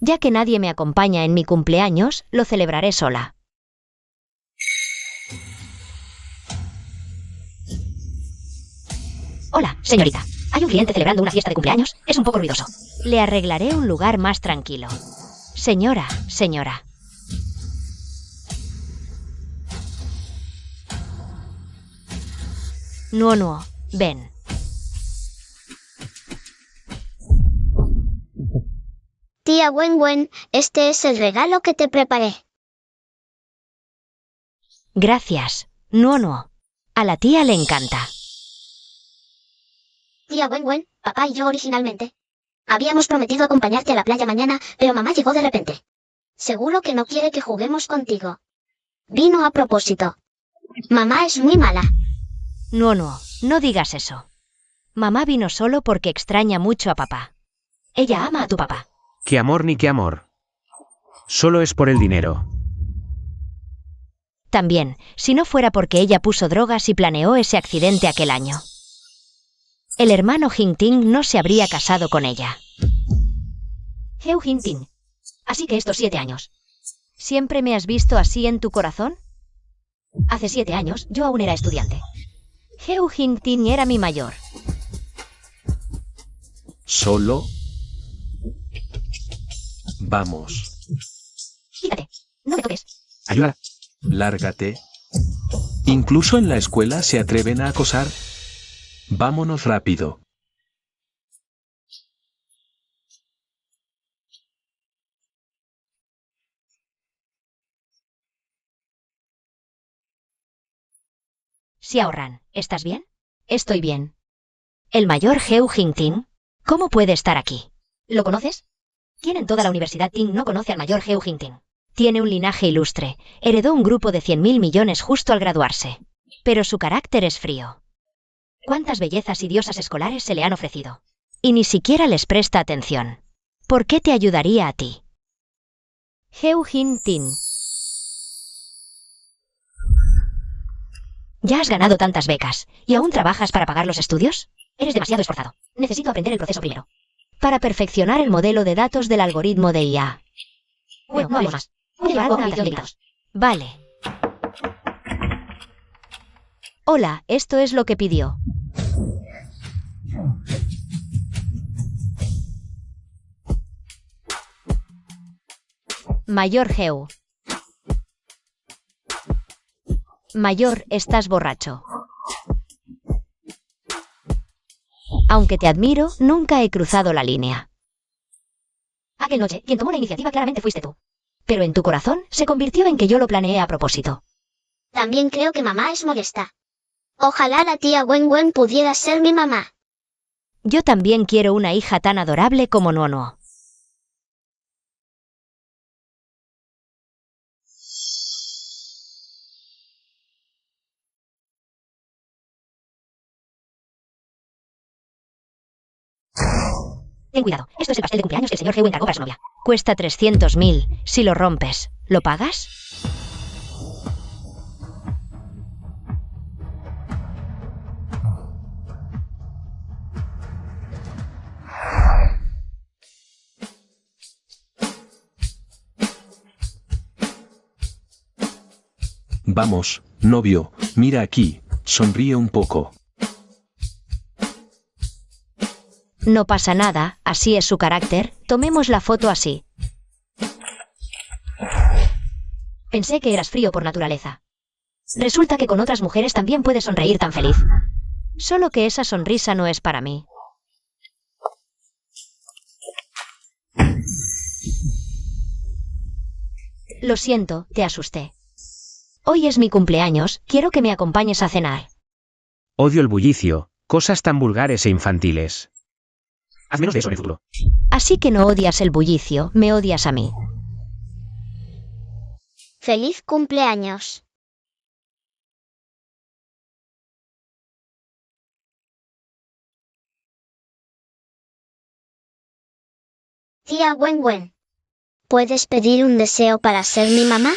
Ya que nadie me acompaña en mi cumpleaños, lo celebraré sola. Hola, señorita. Hay un cliente celebrando una fiesta de cumpleaños. Es un poco ruidoso. Le arreglaré un lugar más tranquilo. Señora. Nuo, ven. Tía Wen, este es el regalo que te preparé. Gracias, Nuo. A la tía le encanta. Tía Wen, papá y yo originalmente habíamos prometido acompañarte a la playa mañana, pero mamá llegó de repente. Seguro que no quiere que juguemos contigo. Vino a propósito. Mamá es muy mala. Nuo, no digas eso. Mamá vino solo porque extraña mucho a papá. Ella ama a tu papá. Qué amor ni qué amor. Solo es por el dinero. También, si no fuera porque ella puso drogas y planeó ese accidente aquel año. El hermano Jingting no se habría casado con ella. Heu Jingting. Así que estos 7 años. ¿Siempre me has visto así en tu corazón? Hace 7 años, yo aún era estudiante. Heu Jingting era mi mayor. ¿Solo? Vamos. Quítate. No me toques. Ayuda. Lárgate. ¿Incluso en la escuela se atreven a acosar? Vámonos rápido. Xiaoran, ¿estás bien? Estoy bien. ¿El mayor Heu Jingting? ¿Cómo puede estar aquí? ¿Lo conoces? ¿Quién en toda la Universidad Ting no conoce al mayor Heu Jingting? Tiene un linaje ilustre. Heredó un grupo de 100.000 millones justo al graduarse. Pero su carácter es frío. ¿Cuántas bellezas y diosas escolares se le han ofrecido? Y ni siquiera les presta atención. ¿Por qué te ayudaría a ti? Heu Jingting. Ya has ganado tantas becas. ¿Y aún trabajas para pagar los estudios? Eres demasiado esforzado. Necesito aprender el proceso primero. Para perfeccionar el modelo de datos del algoritmo de IA. Bueno, no hables más. Voy a llevar una habitación de invitados. Vale. Hola, esto es lo que pidió. Mayor Heu. Mayor, estás borracho. Aunque te admiro, nunca he cruzado la línea. Aquel noche, quien tomó la iniciativa claramente fuiste tú. Pero en tu corazón se convirtió en que yo lo planeé a propósito. También creo que mamá es molesta. Ojalá la tía Wen pudiera ser mi mamá. Yo también quiero una hija tan adorable como Nuo. Ten cuidado, esto es el pastel de cumpleaños que el señor Heu encargó para su novia. Cuesta 300.000. Si lo rompes, ¿lo pagas? Vamos, novio, mira aquí, sonríe un poco. No pasa nada, así es su carácter, tomemos la foto así. Pensé que eras frío por naturaleza. Resulta que con otras mujeres también puedes sonreír tan feliz. Solo que esa sonrisa no es para mí. Lo siento, te asusté. Hoy es mi cumpleaños, quiero que me acompañes a cenar. Odio el bullicio, cosas tan vulgares e infantiles. Haz menos de eso en el futuro. Así que no odias el bullicio, me odias a mí. ¡Feliz cumpleaños! Tía Wen, ¿puedes pedir un deseo para ser mi mamá?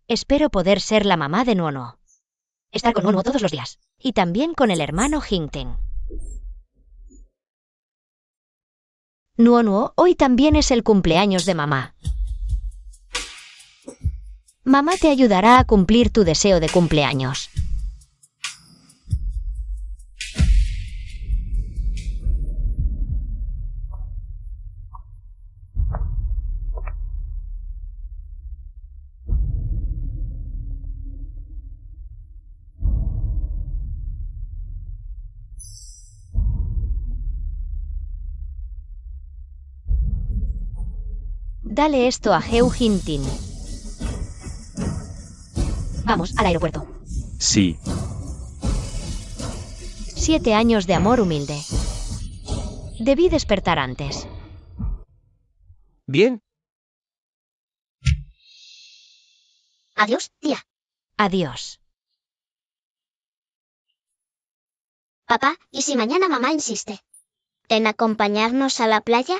Espero poder ser la mamá de Nuo. Estar con Nuo todos los días. Y también con el hermano Jingting. Nuo, hoy también es el cumpleaños de mamá. Mamá te ayudará a cumplir tu deseo de cumpleaños. Dale esto a Heu Jin-tin. Vamos, al aeropuerto. Sí. 7 años de amor humilde. Debí despertar antes. Bien. Adiós, tía. Adiós. Papá, ¿y si mañana mamá insiste en acompañarnos a la playa?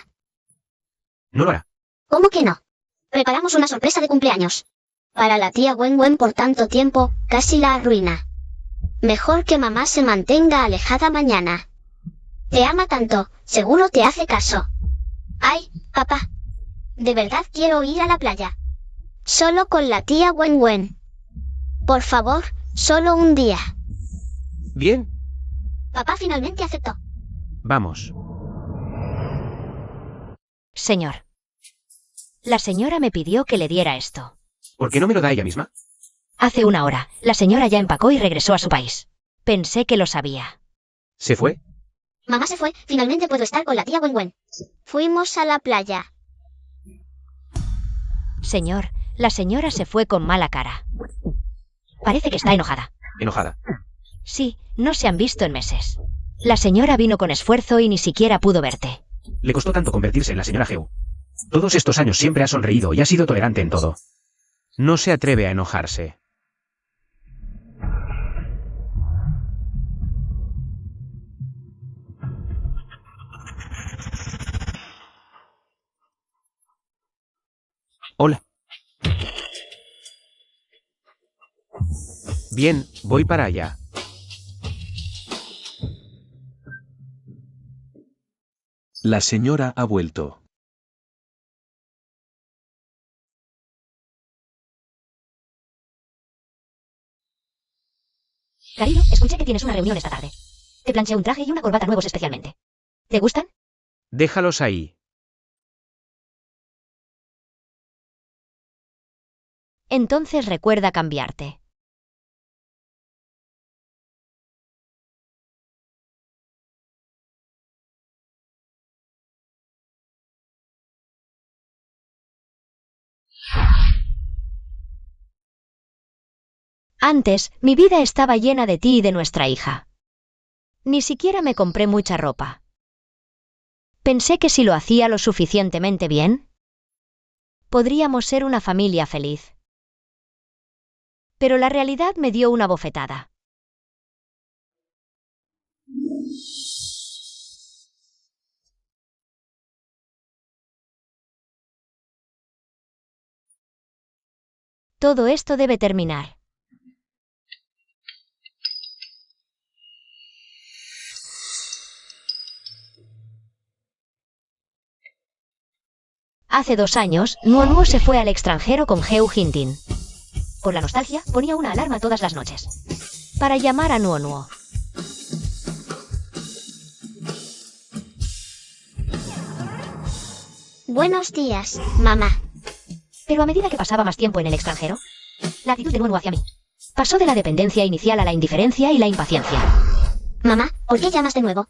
No lo hará. ¿Cómo que no? Preparamos una sorpresa de cumpleaños. Para la tía Wen por tanto tiempo, casi la arruina. Mejor que mamá se mantenga alejada mañana. Te ama tanto, seguro te hace caso. Ay, papá. De verdad quiero ir a la playa. Solo con la tía Wen. Por favor, solo un día. Bien. Papá finalmente aceptó. Vamos. Señor. La señora me pidió que le diera esto. ¿Por qué no me lo da ella misma? Hace 1 hora, la señora ya empacó y regresó a su país. Pensé que lo sabía. ¿Se fue? Mamá se fue, finalmente puedo estar con la tía Wen. Fuimos a la playa. Señor, la señora se fue con mala cara. Parece que está enojada. Enojada. Sí, no se han visto en meses. La señora vino con esfuerzo y ni siquiera pudo verte. Le costó tanto convertirse en la señora Heu. Todos estos años siempre ha sonreído y ha sido tolerante en todo. No se atreve a enojarse. Hola. Bien, voy para allá. La señora ha vuelto. Cariño, escuché que tienes una reunión esta tarde. Te planché un traje y una corbata nuevos especialmente. ¿Te gustan? Déjalos ahí. Entonces recuerda cambiarte. Antes, mi vida estaba llena de ti y de nuestra hija. Ni siquiera me compré mucha ropa. Pensé que si lo hacía lo suficientemente bien, podríamos ser una familia feliz. Pero la realidad me dio una bofetada. Todo esto debe terminar. Hace 2 años, Nuo se fue al extranjero con Heu Jin-tin. Por la nostalgia, ponía una alarma todas las noches. Para llamar a Nuo. Buenos días, mamá. Pero a medida que pasaba más tiempo en el extranjero, la actitud de Nuo hacia mí pasó de la dependencia inicial a la indiferencia y la impaciencia. Mamá, ¿por qué llamas de nuevo?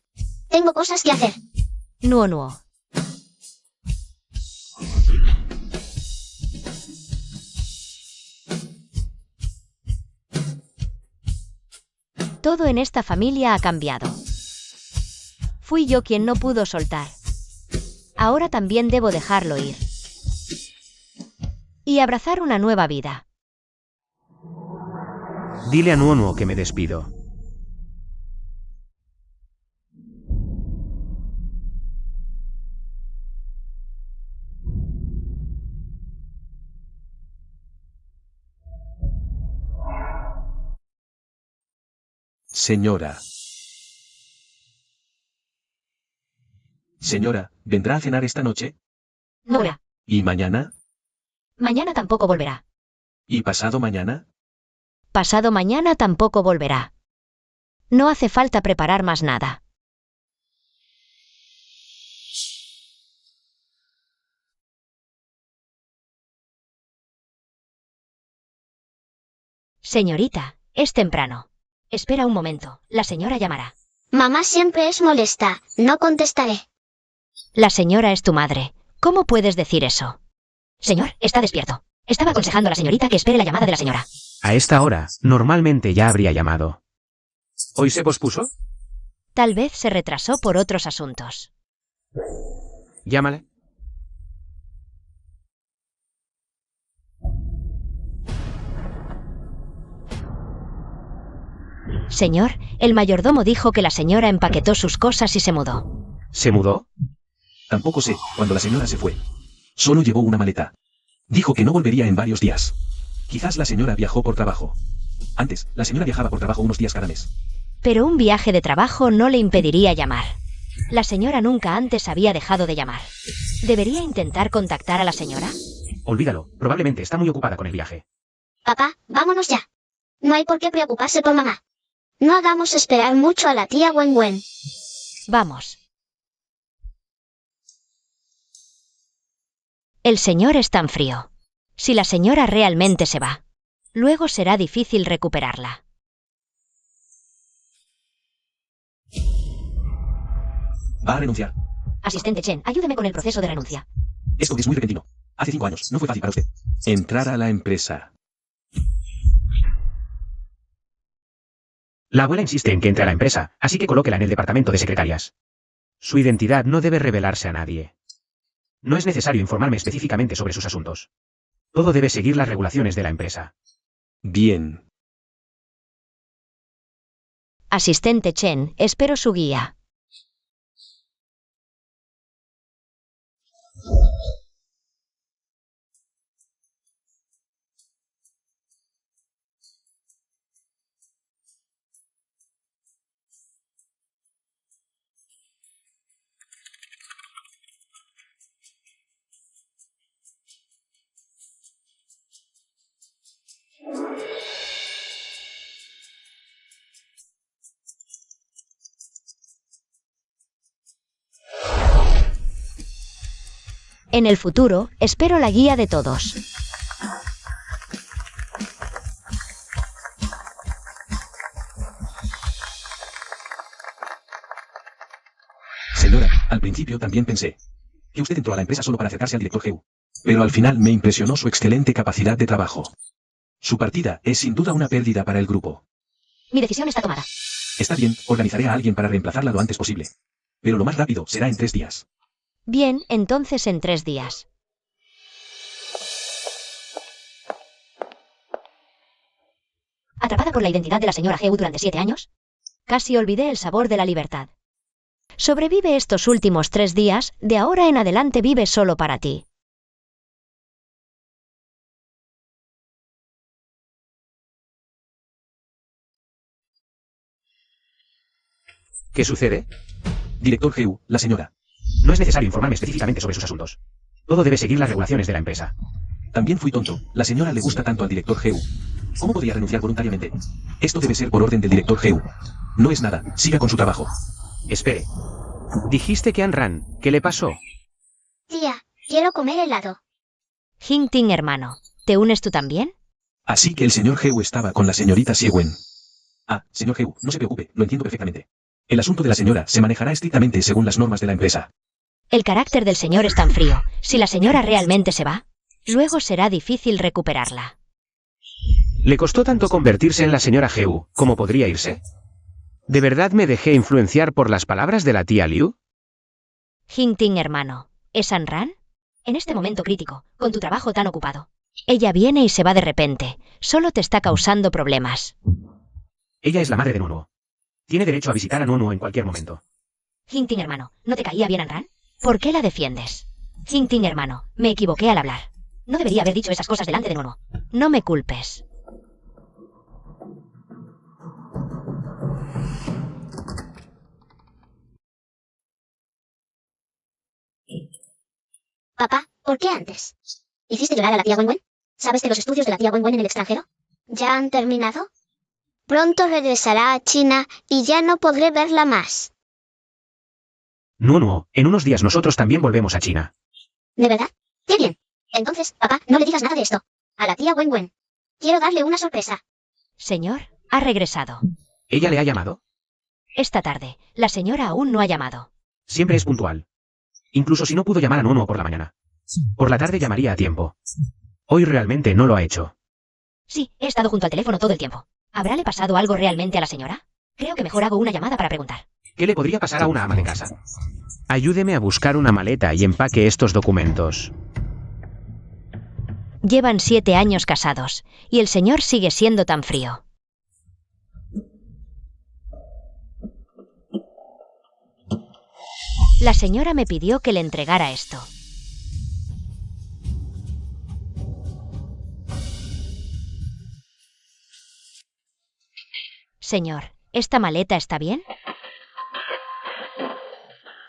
Tengo cosas que hacer. Nuo. Todo en esta familia ha cambiado. Fui yo quien no pudo soltar. Ahora también debo dejarlo ir. Y abrazar una nueva vida. Dile a Nuo que me despido. Señora. Señora, ¿vendrá a cenar esta noche? No volverá. ¿Y mañana? Mañana tampoco volverá. ¿Y pasado mañana? Pasado mañana tampoco volverá. No hace falta preparar más nada. Señorita, es temprano. Espera un momento, la señora llamará. Mamá siempre es molesta, no contestaré. La señora es tu madre. ¿Cómo puedes decir eso? Señor, está despierto. Estaba aconsejando a la señorita que espere la llamada de la señora. A esta hora, normalmente ya habría llamado. ¿Hoy se pospuso? Tal vez se retrasó por otros asuntos. Llámale. Señor, el mayordomo dijo que la señora empaquetó sus cosas y se mudó. ¿Se mudó? Tampoco sé cuándo la señora se fue. Solo llevó una maleta. Dijo que no volvería en varios días. Quizás la señora viajó por trabajo. Antes, la señora viajaba por trabajo unos días cada mes. Pero un viaje de trabajo no le impediría llamar. La señora nunca antes había dejado de llamar. ¿Debería intentar contactar a la señora? Olvídalo, probablemente está muy ocupada con el viaje. Papá, vámonos ya. No hay por qué preocuparse por mamá. No hagamos esperar mucho a la tía Wen Wen. Vamos. El señor es tan frío. Si la señora realmente se va, luego será difícil recuperarla. Va a renunciar. Asistente Chen, ayúdeme con el proceso de renuncia. Esto es muy repentino. Hace 5 años, no fue fácil para usted. Entrar a la empresa. La abuela insiste en que entre a la empresa, así que colóquela en el departamento de secretarias. Su identidad no debe revelarse a nadie. No es necesario informarme específicamente sobre sus asuntos. Todo debe seguir las regulaciones de la empresa. Bien. Asistente Chen, espero su guía. En el futuro, espero la guía de todos. Señora, al principio también pensé que usted entró a la empresa solo para acercarse al director Heu. Pero al final me impresionó su excelente capacidad de trabajo. Su partida es sin duda una pérdida para el grupo. Mi decisión está tomada. Está bien, organizaré a alguien para reemplazarla lo antes posible. Pero lo más rápido será en 3 días. Bien, entonces en 3 días. ¿Atrapada por la identidad de la señora Heu durante 7 años? Casi olvidé el sabor de la libertad. Sobrevive estos últimos 3 días, de ahora en adelante vive solo para ti. ¿Qué sucede? Director Heu, la señora. No es necesario informarme específicamente sobre sus asuntos. Todo debe seguir las regulaciones de la empresa. También fui tonto. La señora le gusta tanto al director Heu. ¿Cómo podría renunciar voluntariamente? Esto debe ser por orden del director Heu. No es nada. Siga con su trabajo. Espere. Dijiste que Anran, ¿qué le pasó? Tía, quiero comer helado. Hinting hermano, ¿te unes tú también? Así que el señor Heu estaba con la señorita Xiewen. Ah, señor Heu, no se preocupe, lo entiendo perfectamente. El asunto de la señora se manejará estrictamente según las normas de la empresa. El carácter del señor es tan frío. Si la señora realmente se va, luego será difícil recuperarla. ¿Le costó tanto convertirse en la señora Heu, como podría irse? ¿De verdad me dejé influenciar por las palabras de la tía Liu? Hinting hermano, ¿es Anran? En este momento crítico, con tu trabajo tan ocupado. Ella viene y se va de repente. Solo te está causando problemas. Ella es la madre de Nunuo. Tiene derecho a visitar a Nunuo en cualquier momento. Hinting hermano, ¿no te caía bien Anran? ¿Por qué la defiendes? Hinting hermano, me equivoqué al hablar. No debería haber dicho esas cosas delante de Nunuo. No me culpes. Papá, ¿por qué antes? ¿Hiciste llorar a la tía Wenwen? ¿Sabes que los estudios de la tía Wenwen en el extranjero ya han terminado? Pronto regresará a China y ya no podré verla más. No, en unos días nosotros también volvemos a China. ¿De verdad? ¡Qué bien! Entonces, papá, no le digas nada de esto. A la tía Wenwen. Quiero darle una sorpresa. Señor, ha regresado. ¿Ella le ha llamado? Esta tarde, la señora aún no ha llamado. Siempre es puntual. Incluso si no pudo llamar a Nono por la mañana. Por la tarde llamaría a tiempo. Hoy realmente no lo ha hecho. Sí, he estado junto al teléfono todo el tiempo. ¿Habrá le pasado algo realmente a la señora? Creo que mejor hago una llamada para preguntar. ¿Qué le podría pasar a una ama de casa? Ayúdeme a buscar una maleta y empaque estos documentos. Llevan 7 años casados, y el señor sigue siendo tan frío. La señora me pidió que le entregara esto. Señor, ¿esta maleta está bien?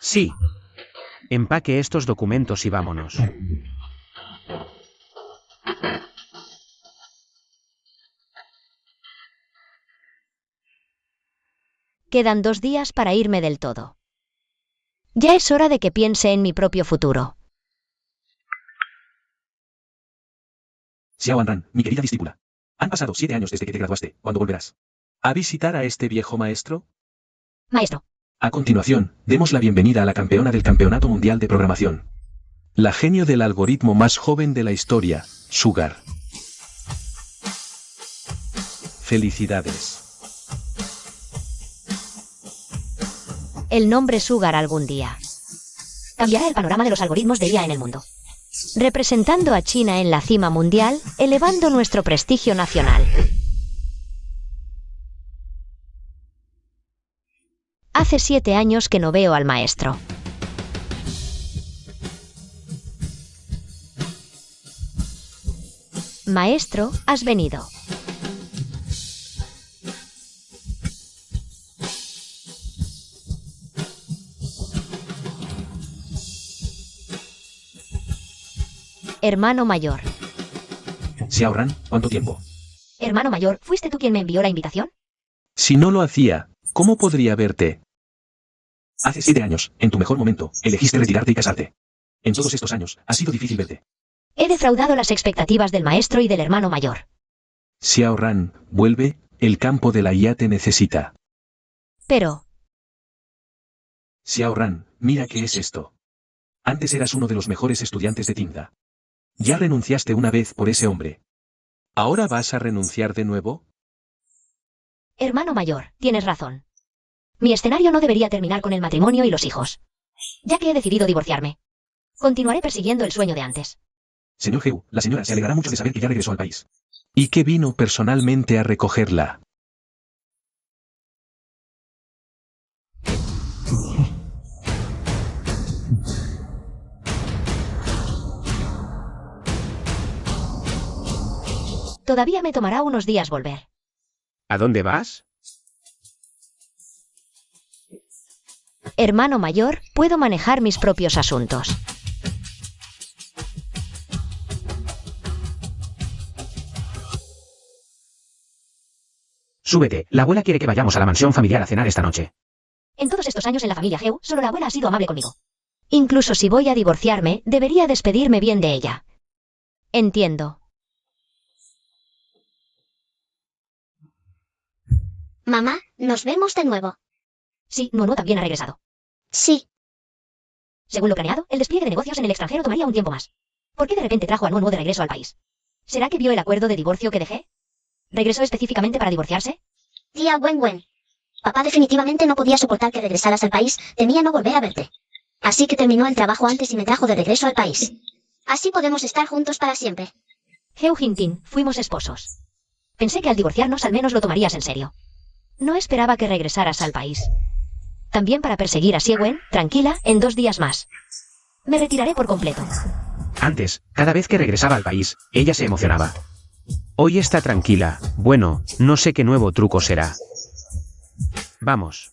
Sí. Empaque estos documentos y vámonos. Quedan 2 días para irme del todo. Ya es hora de que piense en mi propio futuro. Xiao Anran, mi querida discípula. Han pasado 7 años desde que te graduaste. ¿Cuándo volverás? ¿A visitar a este viejo maestro? Maestro. A continuación, demos la bienvenida a la campeona del Campeonato Mundial de Programación. La genio del algoritmo más joven de la historia, Sugar. Felicidades. El nombre Sugar algún día. Cambiará el panorama de los algoritmos de IA en el mundo. Representando a China en la cima mundial, elevando nuestro prestigio nacional. Hace 7 años que no veo al maestro. Maestro, has venido. Hermano mayor. Xiao Ran, ¿cuánto tiempo? Hermano mayor, ¿fuiste tú quien me envió la invitación? Si no lo hacía, ¿cómo podría verte? Hace 7 años, en tu mejor momento, elegiste retirarte y casarte. En todos estos años, ha sido difícil verte. He defraudado las expectativas del maestro y del hermano mayor. Xiao Ran, vuelve, el campo de la IA te necesita. Pero, Xiao Ran, mira qué es esto. Antes eras uno de los mejores estudiantes de Tinda. Ya renunciaste una vez por ese hombre. ¿Ahora vas a renunciar de nuevo? Hermano mayor, tienes razón. Mi escenario no debería terminar con el matrimonio y los hijos. Ya que he decidido divorciarme. Continuaré persiguiendo el sueño de antes. Señor Heu, la señora se alegrará mucho de saber que ya regresó al país. ¿Y que vino personalmente a recogerla? Todavía me tomará unos días volver. ¿A dónde vas? hermano mayor, puedo manejar mis propios asuntos. Súbete, la abuela quiere que vayamos a la mansión familiar a cenar esta noche. En todos estos años en la familia Heu, solo la abuela ha sido amable conmigo. Incluso si voy a divorciarme, debería despedirme bien de ella. Entiendo. Mamá, nos vemos de nuevo. Sí, Nuonuo también ha regresado. Sí. Según lo planeado, el despliegue de negocios en el extranjero tomaría un tiempo más. ¿Por qué de repente trajo a Nuonuo de regreso al país? ¿Será que vio el acuerdo de divorcio que dejé? ¿Regresó específicamente para divorciarse? Tía Wenwen. Papá definitivamente no podía soportar que regresaras al país, temía no volver a verte. Así que terminó el trabajo antes y me trajo de regreso al país. Así podemos estar juntos para siempre. Heu Jintin, fuimos esposos. Pensé que al divorciarnos al menos lo tomarías en serio. No esperaba que regresaras al país. También para perseguir a Xiewen, tranquila, en 2 días más. Me retiraré por completo. Antes, cada vez que regresaba al país, ella se emocionaba. Hoy está tranquila. Bueno, no sé qué nuevo truco será. Vamos.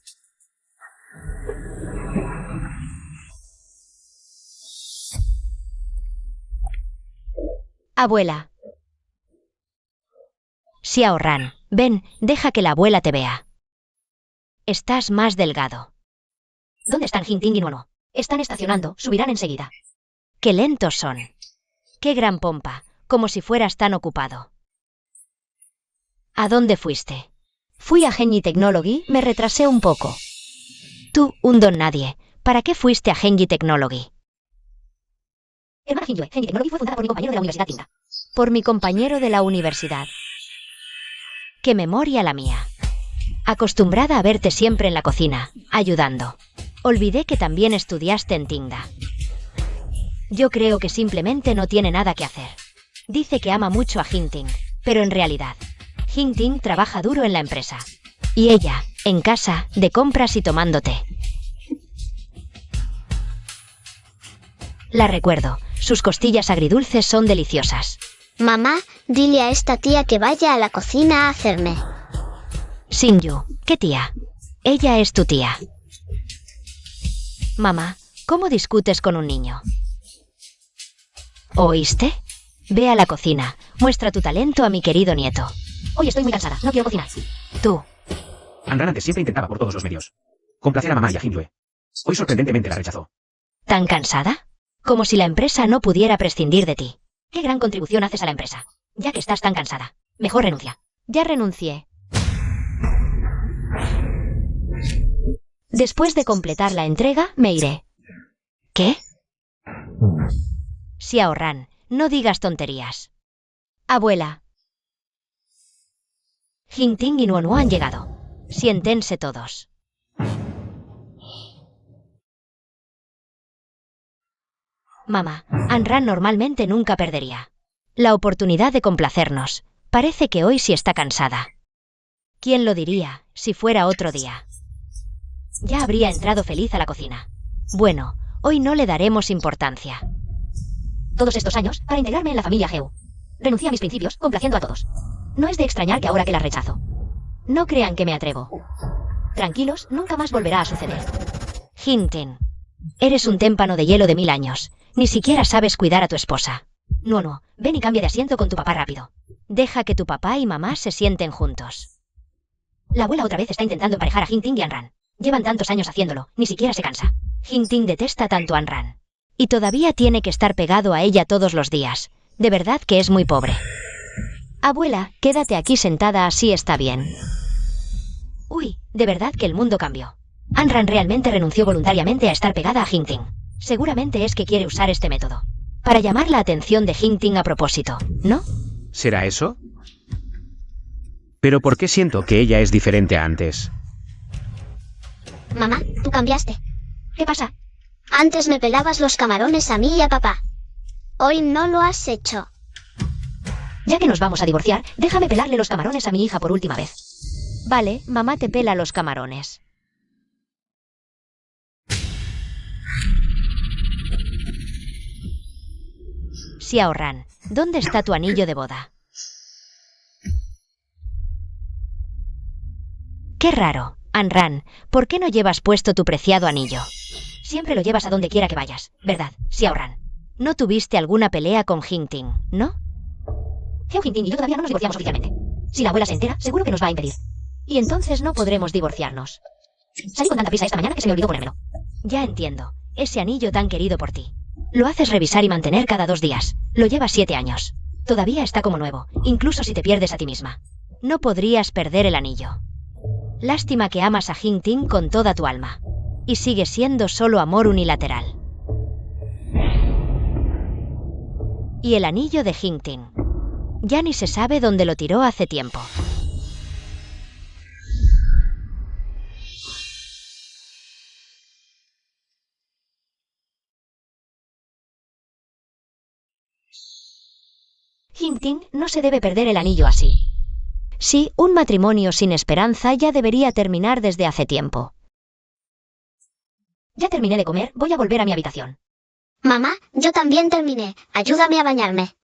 Abuela. Xiao Ran, ven, deja que la abuela te vea. Estás más delgado. ¿Dónde están Hinting y Nuono? Están estacionando, subirán enseguida. Qué lentos son. Qué gran pompa, como si fueras tan ocupado. ¿A dónde fuiste? Fui a Genji Technology, me retrasé un poco. Tú, un don nadie, ¿para qué fuiste a Genji Technology? Hermana Hingyue, Genji Technology fue fundada por mi compañero de la Universidad Tingda. Por mi compañero de la universidad. Qué memoria la mía. Acostumbrada a verte siempre en la cocina, ayudando. Olvidé que también estudiaste en Tingda. Yo creo que simplemente no tiene nada que hacer. Dice que ama mucho a Hinting, pero en realidad, Hinting trabaja duro en la empresa. Y ella, en casa, de compras y tomando té. La recuerdo, sus costillas agridulces son deliciosas. Mamá, dile a esta tía que vaya a la cocina a hacerme. Shinju, ¿qué tía? Ella es tu tía. Mamá, ¿cómo discutes con un niño? ¿Oíste? Ve a la cocina, muestra tu talento a mi querido nieto. Hoy estoy muy cansada, no quiero cocinar. Tú. Anran antes siempre intentaba por todos los medios complacer a mamá y a Hingyue. Hoy sorprendentemente la rechazó. ¿Tan cansada? Como si la empresa no pudiera prescindir de ti. ¿Qué gran contribución haces a la empresa? Ya que estás tan cansada, mejor renuncia. Ya renuncié. Después de completar la entrega, me iré. ¿Qué? Xiao Ran, no digas tonterías. Abuela. Hinting y Nuono han llegado. Siéntense todos. Mamá, Anran normalmente nunca perdería la oportunidad de complacernos. Parece que hoy sí está cansada. ¿Quién lo diría, si fuera otro día? Ya habría entrado feliz a la cocina. Bueno, hoy no le daremos importancia. Todos estos años, para integrarme en la familia Geu. Renuncié a mis principios, complaciendo a todos. No es de extrañar que ahora que las rechazo. No crean que me atrevo. Tranquilos, nunca más volverá a suceder. Hinting, eres un témpano de hielo de 1000 años. Ni siquiera sabes cuidar a tu esposa. Nuono, ven y cambia de asiento con tu papá rápido. Deja que tu papá y mamá se sienten juntos. La abuela otra vez está intentando emparejar a Hinting y Anran. Llevan tantos años haciéndolo, ni siquiera se cansa. Hinting detesta tanto a Anran. Y todavía tiene que estar pegado a ella todos los días. De verdad que es muy pobre. Abuela, quédate aquí sentada, así está bien. Uy, de verdad que el mundo cambió. Anran realmente renunció voluntariamente a estar pegada a Hinting. Seguramente es que quiere usar este método para llamar la atención de Hinting a propósito, ¿no? ¿Será eso? Pero ¿por qué siento que ella es diferente a antes? Mamá, tú cambiaste. ¿Qué pasa? Antes me pelabas los camarones a mí y a papá. Hoy no lo has hecho. Ya que nos vamos a divorciar, déjame pelarle los camarones a mi hija por última vez. Vale, mamá te pela los camarones. Xiao Ran, ¿dónde está tu anillo de boda? Qué raro, Anran, ¿por qué no llevas puesto tu preciado anillo? Siempre lo llevas a donde quiera que vayas, ¿verdad, Xiao Ran? ¿No tuviste alguna pelea con Hinting, no? Geo Hinting y yo todavía no nos divorciamos oficialmente. Si la abuela se entera, seguro que nos va a impedir. Y entonces no podremos divorciarnos. Salí con tanta prisa esta mañana que se me olvidó ponérmelo. Ya entiendo, ese anillo tan querido por ti. Lo haces revisar y mantener cada 2 días. Lo llevas 7 años. Todavía está como nuevo, incluso si te pierdes a ti misma. No podrías perder el anillo. Lástima que amas a Hinting con toda tu alma. Y sigue siendo solo amor unilateral. Y el anillo de Hinting. Ya ni se sabe dónde lo tiró hace tiempo. Hinting no se debe perder el anillo así. Sí, un matrimonio sin esperanza ya debería terminar desde hace tiempo. Ya terminé de comer, voy a volver a mi habitación. Mamá, yo también terminé. Ayúdame a bañarme.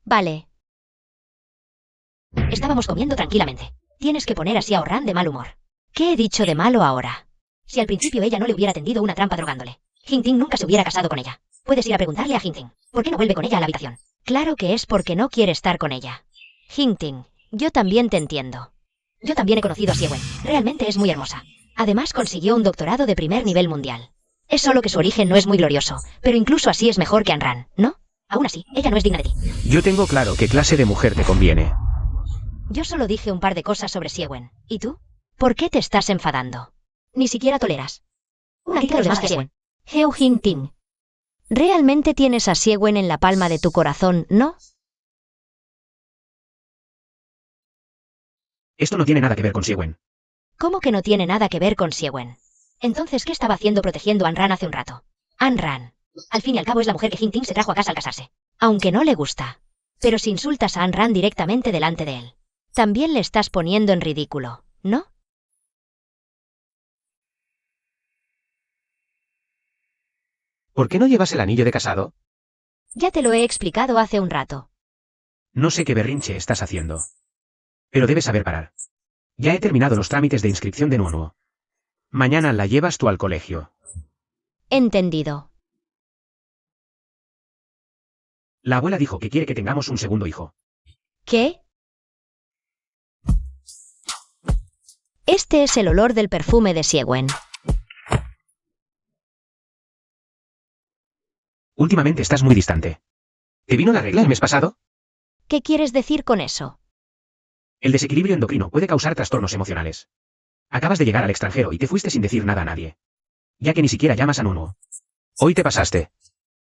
Vale. Estábamos comiendo tranquilamente. Tienes que poner así a Ran de mal humor. ¿Qué he dicho de malo ahora? Si al principio ella no le hubiera tendido una trampa drogándole, Hinting nunca se hubiera casado con ella. Puedes ir a preguntarle a Hinting. ¿Por qué no vuelve con ella a la habitación? Claro que es porque no quiere estar con ella. Hinting, yo también te entiendo. Yo también he conocido a Siewen. Realmente es muy hermosa. Además consiguió un doctorado de primer nivel mundial. Es solo que su origen no es muy glorioso, pero incluso así es mejor que Anran, ¿no? Aún así, ella no es digna de ti. Yo tengo claro qué clase de mujer te conviene. Yo solo dije un par de cosas sobre Siewen. ¿Y tú? ¿Por qué te estás enfadando? Ni siquiera toleras. Una crítica de los demás hacia Siewen. Heo Hinting. Realmente tienes a Siewen en la palma de tu corazón, ¿no? Esto no tiene nada que ver con Siewen. ¿Cómo que no tiene nada que ver con Siewen? Entonces, ¿qué estaba haciendo protegiendo a Anran hace un rato? Anran. Al fin y al cabo es la mujer que Hinting se trajo a casa al casarse. Aunque no le gusta. Pero si insultas a Anran directamente delante de él, también le estás poniendo en ridículo, ¿no? ¿Por qué no llevas el anillo de casado? Ya te lo he explicado hace un rato. No sé qué berrinche estás haciendo. Pero debes saber parar. Ya he terminado los trámites de inscripción de Nuonuo. Mañana la llevas tú al colegio. Entendido. La abuela dijo que quiere que tengamos un segundo hijo. ¿Qué? Este es el olor del perfume de Siewen. Últimamente estás muy distante. ¿Te vino la regla el mes pasado? ¿Qué quieres decir con eso? El desequilibrio endocrino puede causar trastornos emocionales. Acabas de llegar al extranjero y te fuiste sin decir nada a nadie. Ya que ni siquiera llamas a Nuonuo. Hoy te pasaste.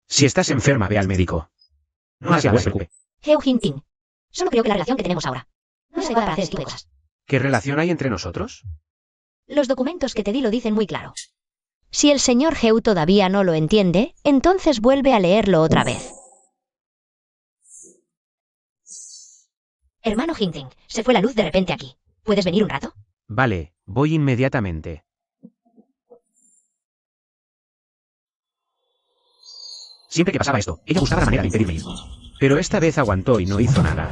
Si estás enferma, ve al médico. No se preocupe. Heo Hinting. Solo creo que la relación que tenemos ahora no es adecuada para hacer este tipo de cosas. ¿Qué relación hay entre nosotros? Los documentos que te di lo dicen muy claro. Si el señor Heu todavía no lo entiende, entonces vuelve a leerlo otra vez. Hermano Hinting, se fue la luz de repente aquí. ¿Puedes venir un rato? Vale, voy inmediatamente. Siempre que pasaba esto, ella buscaba la manera de impedirme ir. Pero esta vez aguantó y no hizo nada.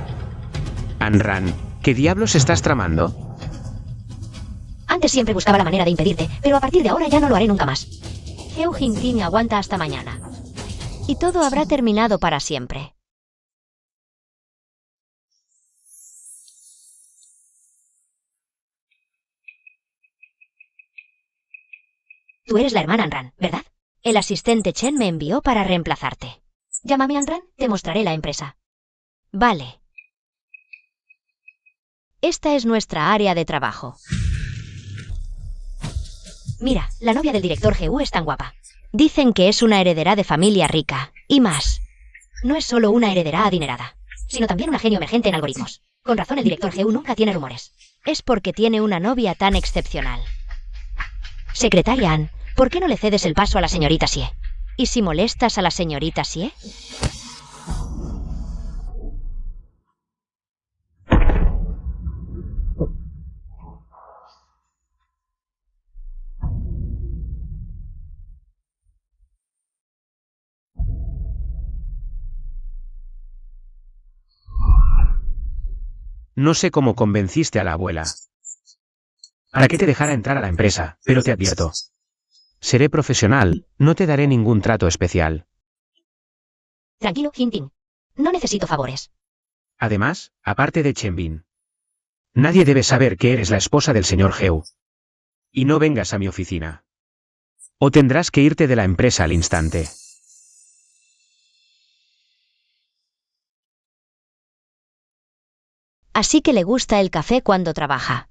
Anran, ¿qué diablos estás tramando? Antes siempre buscaba la manera de impedirte, pero a partir de ahora ya no lo haré nunca más. Heo Hinting aguanta hasta mañana. Y todo habrá terminado para siempre. Tú eres la hermana Anran, ¿verdad? El asistente Chen me envió para reemplazarte. Llámame Anran, te mostraré la empresa. Vale. Esta es nuestra área de trabajo. Mira, la novia del director Heu es tan guapa. Dicen que es una heredera de familia rica, y más. No es solo una heredera adinerada, sino también una genio emergente en algoritmos. Con razón el director Heu nunca tiene rumores. Es porque tiene una novia tan excepcional. Secretaria Ann, ¿por qué no le cedes el paso a la señorita Xie? ¿Y si molestas a la señorita Xie? No sé cómo convenciste a la abuela. Para que te dejara entrar a la empresa, pero te advierto. Seré profesional, no te daré ningún trato especial. Tranquilo, Hinting. No necesito favores. Además, aparte de Chenbin. Nadie debe saber que eres la esposa del señor Heu. Y no vengas a mi oficina. O tendrás que irte de la empresa al instante. Así que le gusta el café cuando trabaja.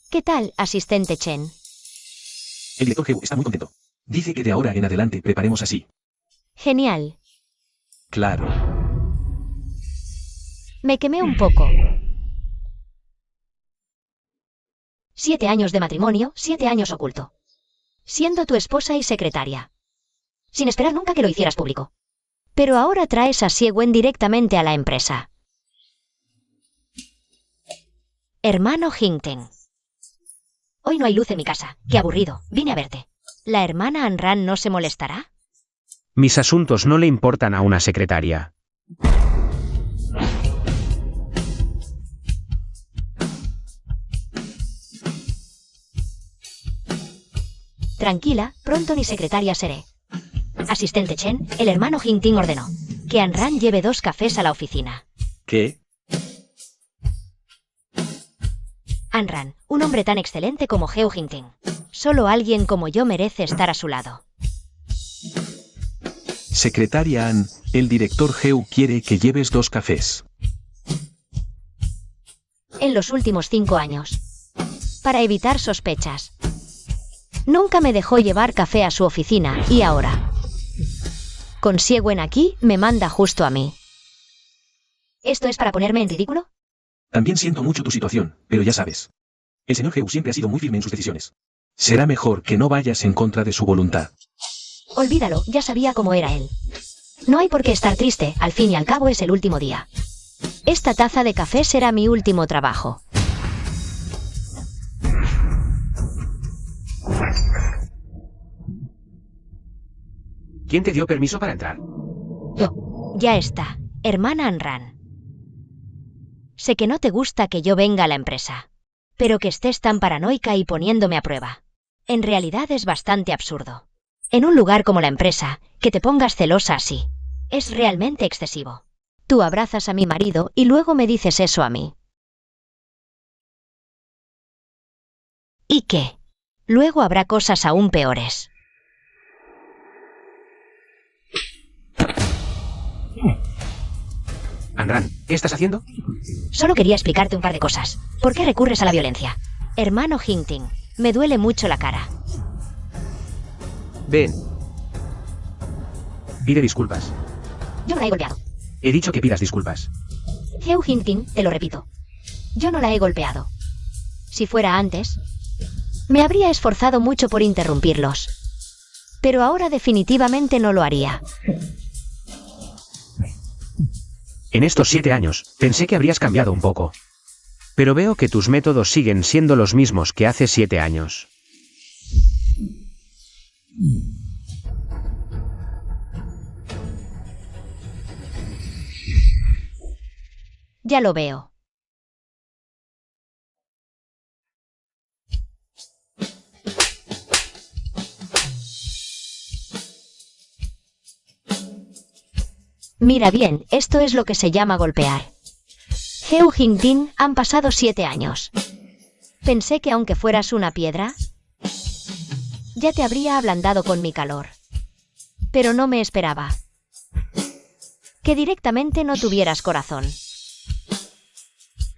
¿Qué tal, asistente Chen? El director Heu está muy contento. Dice que de ahora en adelante preparemos así. Genial. Claro. Me quemé un poco. 7 años de matrimonio, 7 años oculto. Siendo tu esposa y secretaria. Sin esperar nunca que lo hicieras público. Pero ahora traes a Siewen directamente a la empresa. Hermano Hinting. Hoy no hay luz en mi casa. Qué aburrido. Vine a verte. ¿La hermana Anran no se molestará? Mis asuntos no le importan a una secretaria. Tranquila, pronto ni secretaria seré. Asistente Chen, el hermano Jingting ordenó que Anran lleve 2 cafés a la oficina. ¿Qué? Anran, un hombre tan excelente como Heo Jingting. Solo alguien como yo merece estar a su lado. Secretaria Ann, el director Heu quiere que lleves 2 cafés. En los últimos 5 años. Para evitar sospechas. Nunca me dejó llevar café a su oficina, y ahora, con Siegwen aquí, me manda justo a mí. ¿Esto es para ponerme en ridículo? También siento mucho tu situación, pero ya sabes. El señor Heu siempre ha sido muy firme en sus decisiones. Será mejor que no vayas en contra de su voluntad. Olvídalo, ya sabía cómo era él. No hay por qué estar triste, al fin y al cabo es el último día. Esta taza de café será mi último trabajo. ¿Quién te dio permiso para entrar? Ya está, hermana Anran. Sé que no te gusta que yo venga a la empresa, pero que estés tan paranoica y poniéndome a prueba. En realidad es bastante absurdo. En un lugar como la empresa, que te pongas celosa así. Es realmente excesivo. Tú abrazas a mi marido y luego me dices eso a mí. ¿Y qué? Luego habrá cosas aún peores. Anran, ¿qué estás haciendo? Solo quería explicarte un par de cosas. ¿Por qué recurres a la violencia? Hermano Jingting, me duele mucho la cara. Ven. Pide disculpas. Yo no la he golpeado. He dicho que pidas disculpas. Heo Jingting, te lo repito. Yo no la he golpeado. Si fuera antes, me habría esforzado mucho por interrumpirlos. Pero ahora definitivamente no lo haría. En estos 7 años, pensé que habrías cambiado un poco. Pero veo que tus métodos siguen siendo los mismos que hace 7 años. Ya lo veo. Mira bien, esto es lo que se llama golpear. Heo Jingting, han pasado 7 años. Pensé que aunque fueras una piedra, ya te habría ablandado con mi calor. Pero no me esperaba que directamente no tuvieras corazón.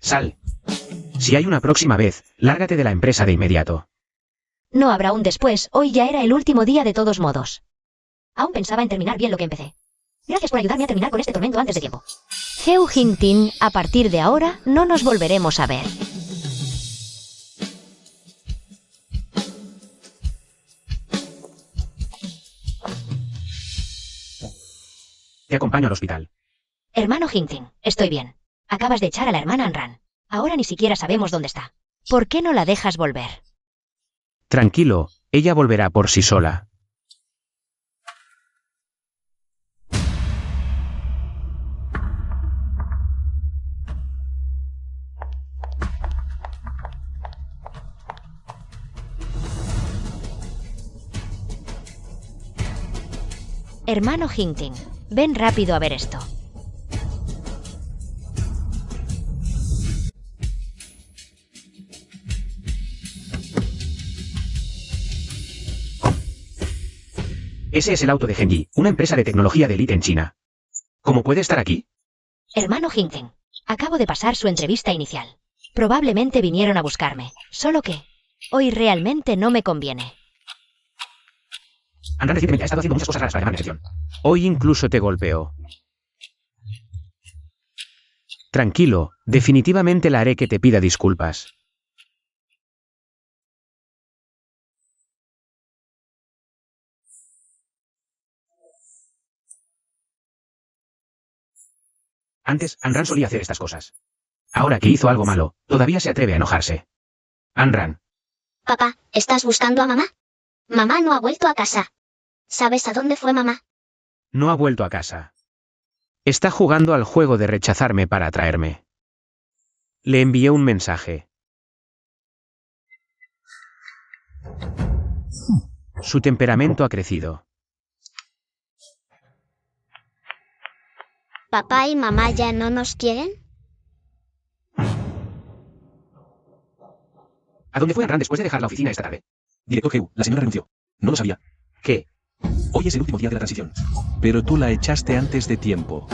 Sal. Si hay una próxima vez, lárgate de la empresa de inmediato. No habrá un después, hoy ya era el último día de todos modos. Aún pensaba en terminar bien lo que empecé. Gracias por ayudarme a terminar con este tormento antes de tiempo. Heo Jingting, a partir de ahora, no nos volveremos a ver. Te acompaño al hospital. Hermano Jingting, estoy bien. Acabas de echar a la hermana Anran. Ahora ni siquiera sabemos dónde está. ¿Por qué no la dejas volver? Tranquilo, ella volverá por sí sola. Hermano Jingting, ven rápido a ver esto. Ese es el auto de Genji, una empresa de tecnología de élite en China. ¿Cómo puede estar aquí? Hermano Jingting, acabo de pasar su entrevista inicial. Probablemente vinieron a buscarme, solo que hoy realmente no me conviene. Anran recientemente ha estado haciendo muchas cosas raras para llamar mi atención. Hoy incluso te golpeó. Tranquilo, definitivamente la haré que te pida disculpas. Antes, Anran solía hacer estas cosas. Ahora que hizo algo malo, todavía se atreve a enojarse. Anran. Papá, ¿estás buscando a mamá? Mamá no ha vuelto a casa. ¿Sabes a dónde fue mamá? No ha vuelto a casa. Está jugando al juego de rechazarme para atraerme. Le envié un mensaje. Su temperamento ha crecido. ¿Papá y mamá ya no nos quieren? ¿A dónde fue Anran después de dejar la oficina esta tarde? Director Heu, la señora renunció. No lo sabía. ¿Qué? Hoy es el último día de la transición. Pero tú la echaste antes de tiempo.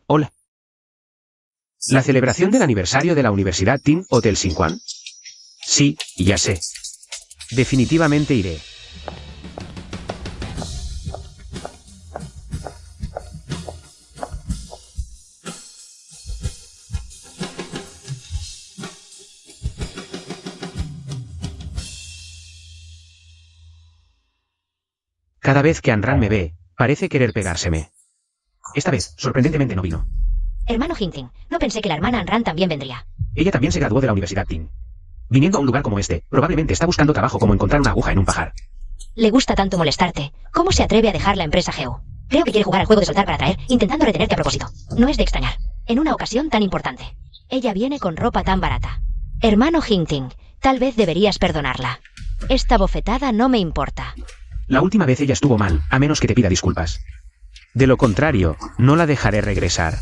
Hola. ¿La celebración del aniversario de la Universidad Tin Hotel Sinquan? Sí, ya sé. Definitivamente iré. Cada vez que Anran me ve, parece querer pegárseme. Esta vez, sorprendentemente no vino. Hermano Hinting, no pensé que la hermana Anran también vendría. Ella también se graduó de la Universidad Tin. Viniendo a un lugar como este, probablemente está buscando trabajo como encontrar una aguja en un pajar. Le gusta tanto molestarte. ¿Cómo se atreve a dejar la empresa Geo? Creo que quiere jugar al juego de soltar para atraer, intentando retenerte a propósito. No es de extrañar. En una ocasión tan importante. Ella viene con ropa tan barata. Hermano Hinting, tal vez deberías perdonarla. Esta bofetada no me importa. La última vez ella estuvo mal, a menos que te pida disculpas. De lo contrario, no la dejaré regresar.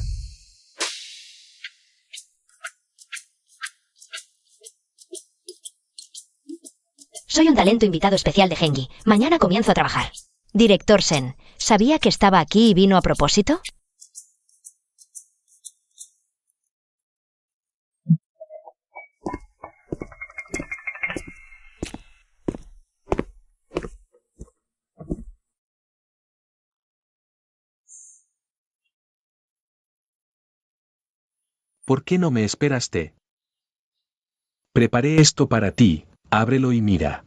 Soy un talento invitado especial de Genji. Mañana comienzo a trabajar. Director Sen, ¿sabía que estaba aquí y vino a propósito? ¿Por qué no me esperaste? Preparé esto para ti, ábrelo y mira.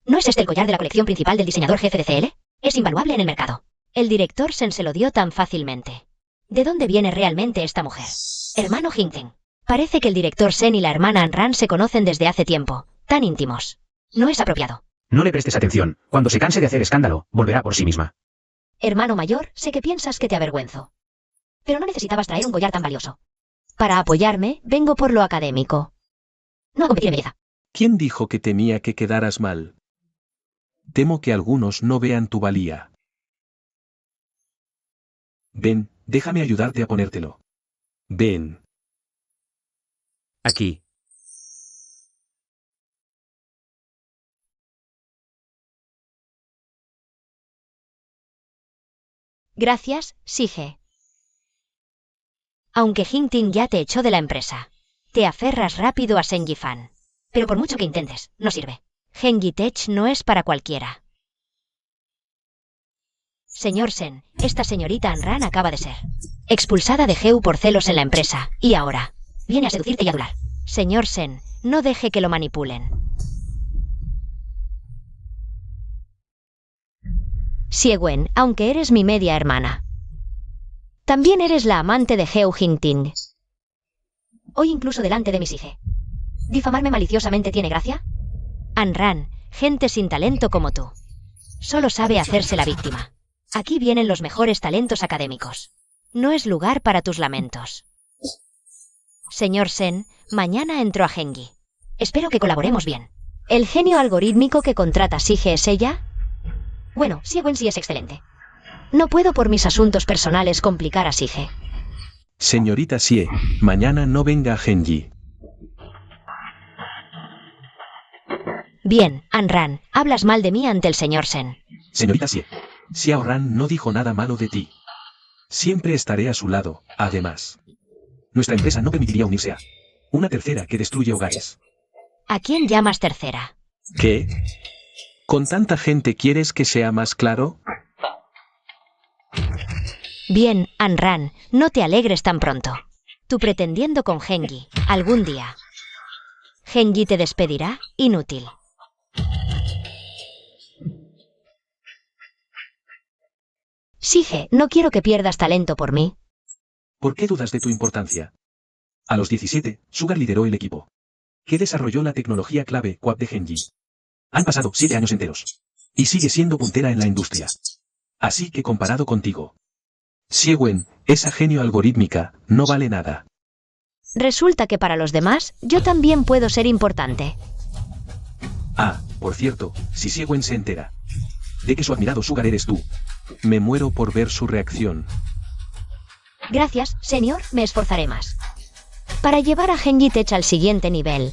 ¿No es este el collar de la colección principal del diseñador jefe de CL? Es invaluable en el mercado. El director Sen se lo dio tan fácilmente. ¿De dónde viene realmente esta mujer? Hermano Hinting. Parece que el director Sen y la hermana Anran se conocen desde hace tiempo, tan íntimos. No es apropiado. No le prestes atención. Cuando se canse de hacer escándalo, volverá por sí misma. Hermano mayor, sé que piensas que te avergüenzo. Pero no necesitabas traer un collar tan valioso. Para apoyarme, vengo por lo académico. No a competir en belleza. ¿Quién dijo que temía que quedaras mal? Temo que algunos no vean tu valía. Ven, déjame ayudarte a ponértelo. Ven. Aquí. Gracias, Sige. Aunque Hinting ya te echó de la empresa. Te aferras rápido a Senji Fan. Pero por mucho que intentes, no sirve. Genji Tech no es para cualquiera. Señor Sen, esta señorita Anran acaba de ser expulsada de Geu por celos en la empresa, y ahora viene a seducirte y adular. Señor Sen, no deje que lo manipulen. Siegwen, aunque eres mi media hermana, también eres la amante de Geu Hinting. Hoy incluso delante de mi Sige. ¿Difamarme maliciosamente tiene gracia? Anran, gente sin talento como tú. Solo sabe hacerse la víctima. Aquí vienen los mejores talentos académicos. No es lugar para tus lamentos. Señor Sen, mañana entro a Genji. Espero que colaboremos bien. ¿El genio algorítmico que contrata Sige es ella? Bueno, Siegwen sí es excelente. No puedo por mis asuntos personales complicar a Sige. Señorita Sie, mañana no venga a Genji. Bien, Anran, hablas mal de mí ante el señor Sen. Señorita Sie, Xiao Ran no dijo nada malo de ti. Siempre estaré a su lado, además. Nuestra empresa no permitiría unirse a una tercera que destruye hogares. ¿A quién llamas tercera? ¿Qué? ¿Con tanta gente quieres que sea más claro? Bien, Anran, no te alegres tan pronto. Tú pretendiendo con Genji, algún día. Genji te despedirá, inútil. Sige, no quiero que pierdas talento por mí. ¿Por qué dudas de tu importancia? A los 17, Sugar lideró el equipo. que desarrolló la tecnología clave QAP de Genji. Han pasado 7 años enteros. Y sigue siendo puntera en la industria. Así que comparado contigo, Xiewen, esa genio algorítmica, no vale nada. Resulta que para los demás, yo también puedo ser importante. Ah, por cierto, si Xiewen se entera de que su admirado Sugar eres tú, me muero por ver su reacción. Gracias, señor, me esforzaré más. Para llevar a Genji Tech al siguiente nivel.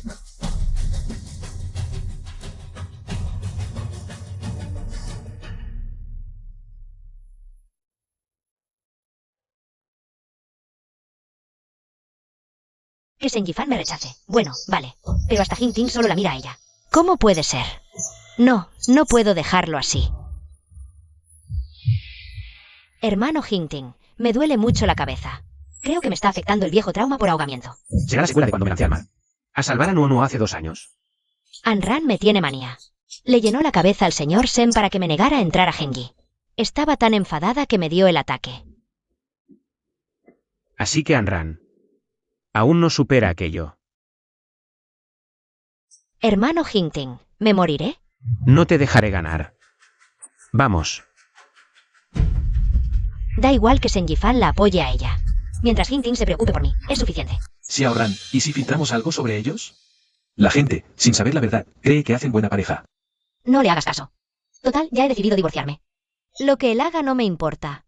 Que Senji-fan me rechace. Bueno, vale. Pero hasta Hinting solo la mira a ella. ¿Cómo puede ser? No, no puedo dejarlo así. Hermano Hinting, me duele mucho la cabeza. Creo que me está afectando el viejo trauma por ahogamiento. Será la secuela de cuando me lancé al mar. A salvar a Nuono hace 2 años. Anran me tiene manía. Le llenó la cabeza al señor Sen para que me negara a entrar a Genji. Estaba tan enfadada que me dio el ataque. Así que Anran aún no supera aquello. Hermano Hinting, ¿me moriré? No te dejaré ganar. Vamos. Da igual que Senji-fan la apoye a ella. Mientras Hinting se preocupe por mí, es suficiente. Xiaoran, ¿y si filtramos algo sobre ellos? La gente, sin saber la verdad, cree que hacen buena pareja. No le hagas caso. Total, ya he decidido divorciarme. Lo que él haga no me importa.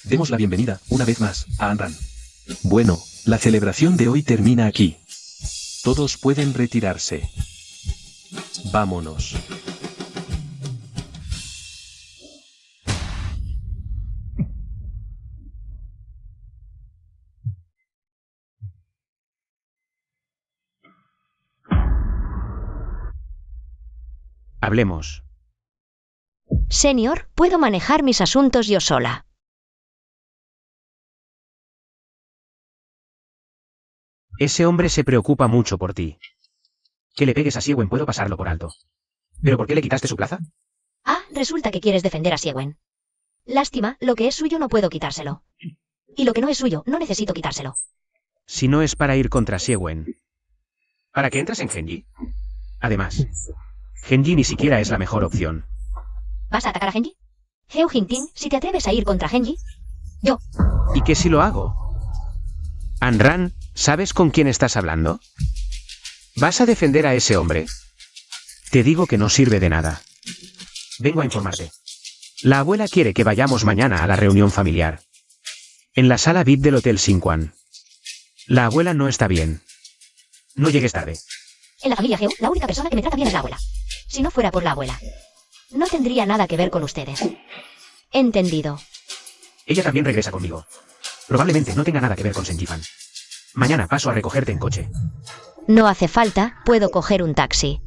Demos la bienvenida, una vez más, a Anran. Bueno, la celebración de hoy termina aquí. Todos pueden retirarse. Vámonos. Hablemos. Señor, puedo manejar mis asuntos yo sola. Ese hombre se preocupa mucho por ti. Que le pegues a Xiewen puedo pasarlo por alto. ¿Pero por qué le quitaste su plaza? Ah, resulta que quieres defender a Xiewen. Lástima, lo que es suyo no puedo quitárselo. Y lo que no es suyo, no necesito quitárselo. Si no es para ir contra Xiewen. ¿Para qué entras en Genji? Además, Genji ni siquiera es la mejor opción. ¿Vas a atacar a Genji? Heo Jinping, si te atreves a ir contra Genji, yo. ¿Y qué si lo hago? Anran, ¿sabes con quién estás hablando? ¿Vas a defender a ese hombre? Te digo que no sirve de nada. Vengo a informarte. La abuela quiere que vayamos mañana a la reunión familiar. En la sala VIP del Hotel Xinquan. La abuela no está bien. No llegues tarde. En la familia Heo, la única persona que me trata bien es la abuela. Si no fuera por la abuela, no tendría nada que ver con ustedes. Entendido. Ella también regresa conmigo. Probablemente no tenga nada que ver con Senji-fan. Mañana paso a recogerte en coche. No hace falta, puedo coger un taxi.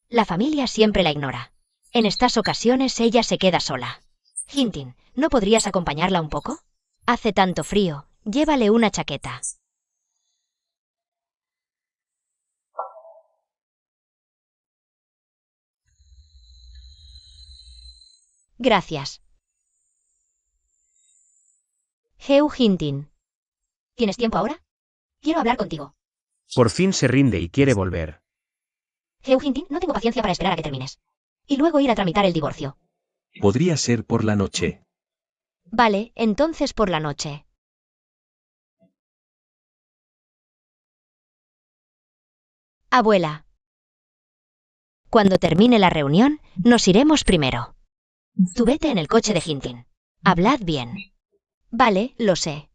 La familia siempre la ignora. En estas ocasiones ella se queda sola. Hintin, ¿no podrías acompañarla un poco? Hace tanto frío, llévale una chaqueta. Gracias. Heo Hintin. ¿Tienes tiempo ahora? Quiero hablar contigo. Por fin se rinde y quiere volver. Heo Hintin, no tengo paciencia para esperar a que termines. Y luego ir a tramitar el divorcio. Podría ser por la noche. Vale, entonces por la noche. Abuela. Cuando termine la reunión, nos iremos primero. Tú vete en el coche de Hintin. Hablad bien. Vale, lo sé.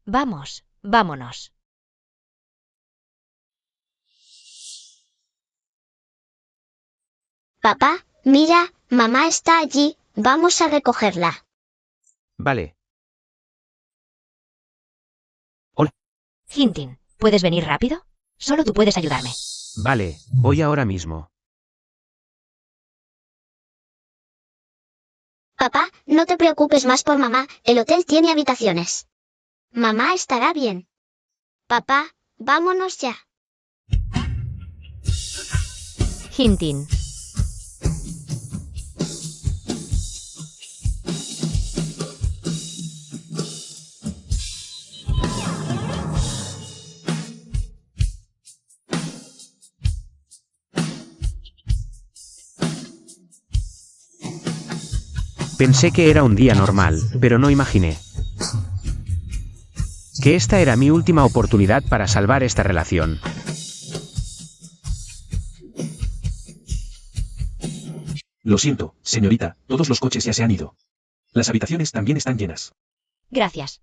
Vamos, vámonos. Papá, mira, mamá está allí, vamos a recogerla. Vale. Hintin, ¿puedes venir rápido? Solo tú puedes ayudarme. Vale, voy ahora mismo. Papá, no te preocupes más por mamá, el hotel tiene habitaciones. Mamá estará bien. Papá, vámonos ya. Hintin. Pensé que era un día normal, pero no imaginé que esta era mi última oportunidad para salvar esta relación. Lo siento, señorita, todos los coches ya se han ido. Las habitaciones también están llenas. Gracias.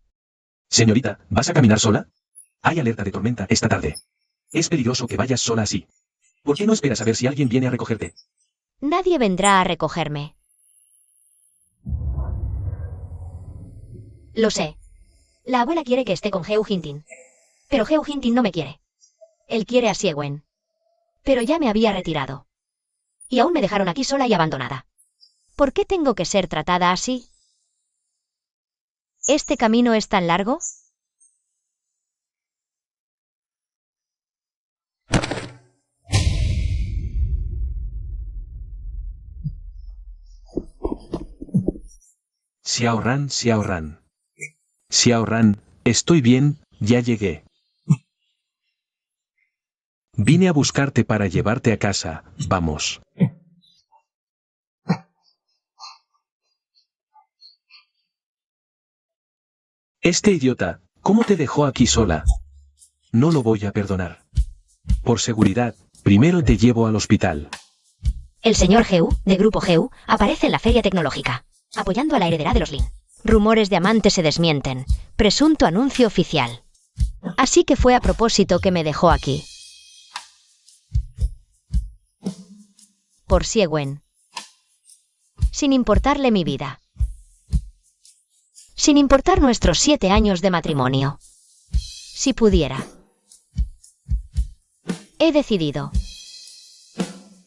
Señorita, ¿vas a caminar sola? Hay alerta de tormenta esta tarde. Es peligroso que vayas sola así. ¿Por qué no esperas a ver si alguien viene a recogerte? Nadie vendrá a recogerme. Lo sé. La abuela quiere que esté con Heo Hintin. Pero Heo Hintin no me quiere. Él quiere a Siewen. Pero ya me había retirado. Y aún me dejaron aquí sola y abandonada. ¿Por qué tengo que ser tratada así? ¿Este camino es tan largo? Xiao Ran, Xiao Ran. Xiao Ran, estoy bien, ya llegué. Vine a buscarte para llevarte a casa, vamos. Este idiota, ¿cómo te dejó aquí sola? No lo voy a perdonar. Por seguridad, primero te llevo al hospital. El señor Heu, de Grupo Heu, aparece en la feria tecnológica, apoyando a la heredera de los Lin. Rumores de amantes se desmienten. Presunto anuncio oficial. Así que fue a propósito que me dejó aquí. Por Siewen. Sin importarle mi vida. Sin importar nuestros 7 años de matrimonio. Si pudiera. He decidido.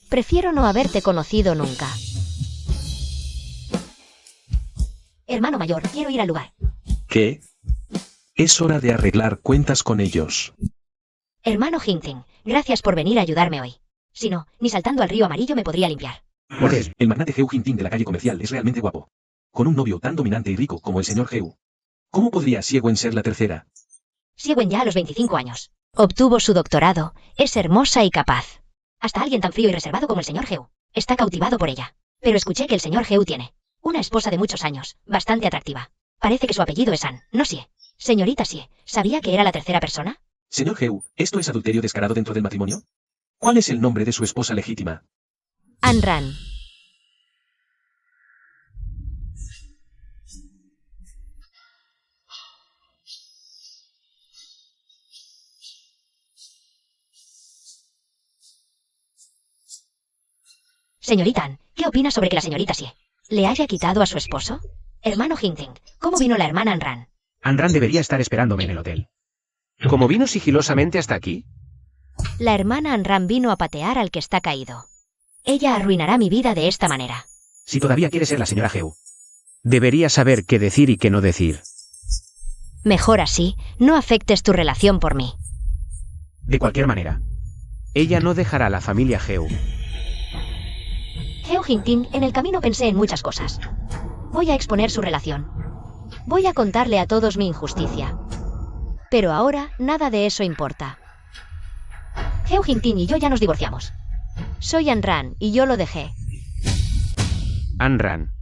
Prefiero no haberte conocido nunca. Hermano mayor, quiero ir al lugar. ¿Qué? Es hora de arreglar cuentas con ellos. Hermano Hinting, gracias por venir a ayudarme hoy. Si no, ni saltando al río amarillo me podría limpiar. Jorge, el magnate Heu Jinting de la calle comercial es realmente guapo. Con un novio tan dominante y rico como el señor Heu. ¿Cómo podría Siewen ser la tercera? Siewen ya a los 25 años. Obtuvo su doctorado, es hermosa y capaz. Hasta alguien tan frío y reservado como el señor Heu está cautivado por ella. Pero escuché que el señor Heu tiene una esposa de muchos años, bastante atractiva. Parece que su apellido es An, no Sie. Señorita Sie, ¿sabía que era la tercera persona? Señor Heu, ¿esto es adulterio descarado dentro del matrimonio? ¿Cuál es el nombre de su esposa legítima? An Ran. Señorita An, ¿qué opina sobre que la señorita Sie le haya quitado a su esposo? Hermano Hinting, ¿cómo vino la hermana An Ran? An Ran debería estar esperándome en el hotel. ¿Cómo vino sigilosamente hasta aquí? La hermana An Ran vino a patear al que está caído. Ella arruinará mi vida de esta manera. Si todavía quiere ser la señora Heu, debería saber qué decir y qué no decir. Mejor así, no afectes tu relación por mí. De cualquier manera, ella no dejará a la familia Heu. Heo Hinting, en el camino pensé en muchas cosas. Voy a exponer su relación. Voy a contarle a todos mi injusticia. Pero ahora, nada de eso importa. Heo Hinting y yo ya nos divorciamos. Soy An Ran y yo lo dejé. An Ran.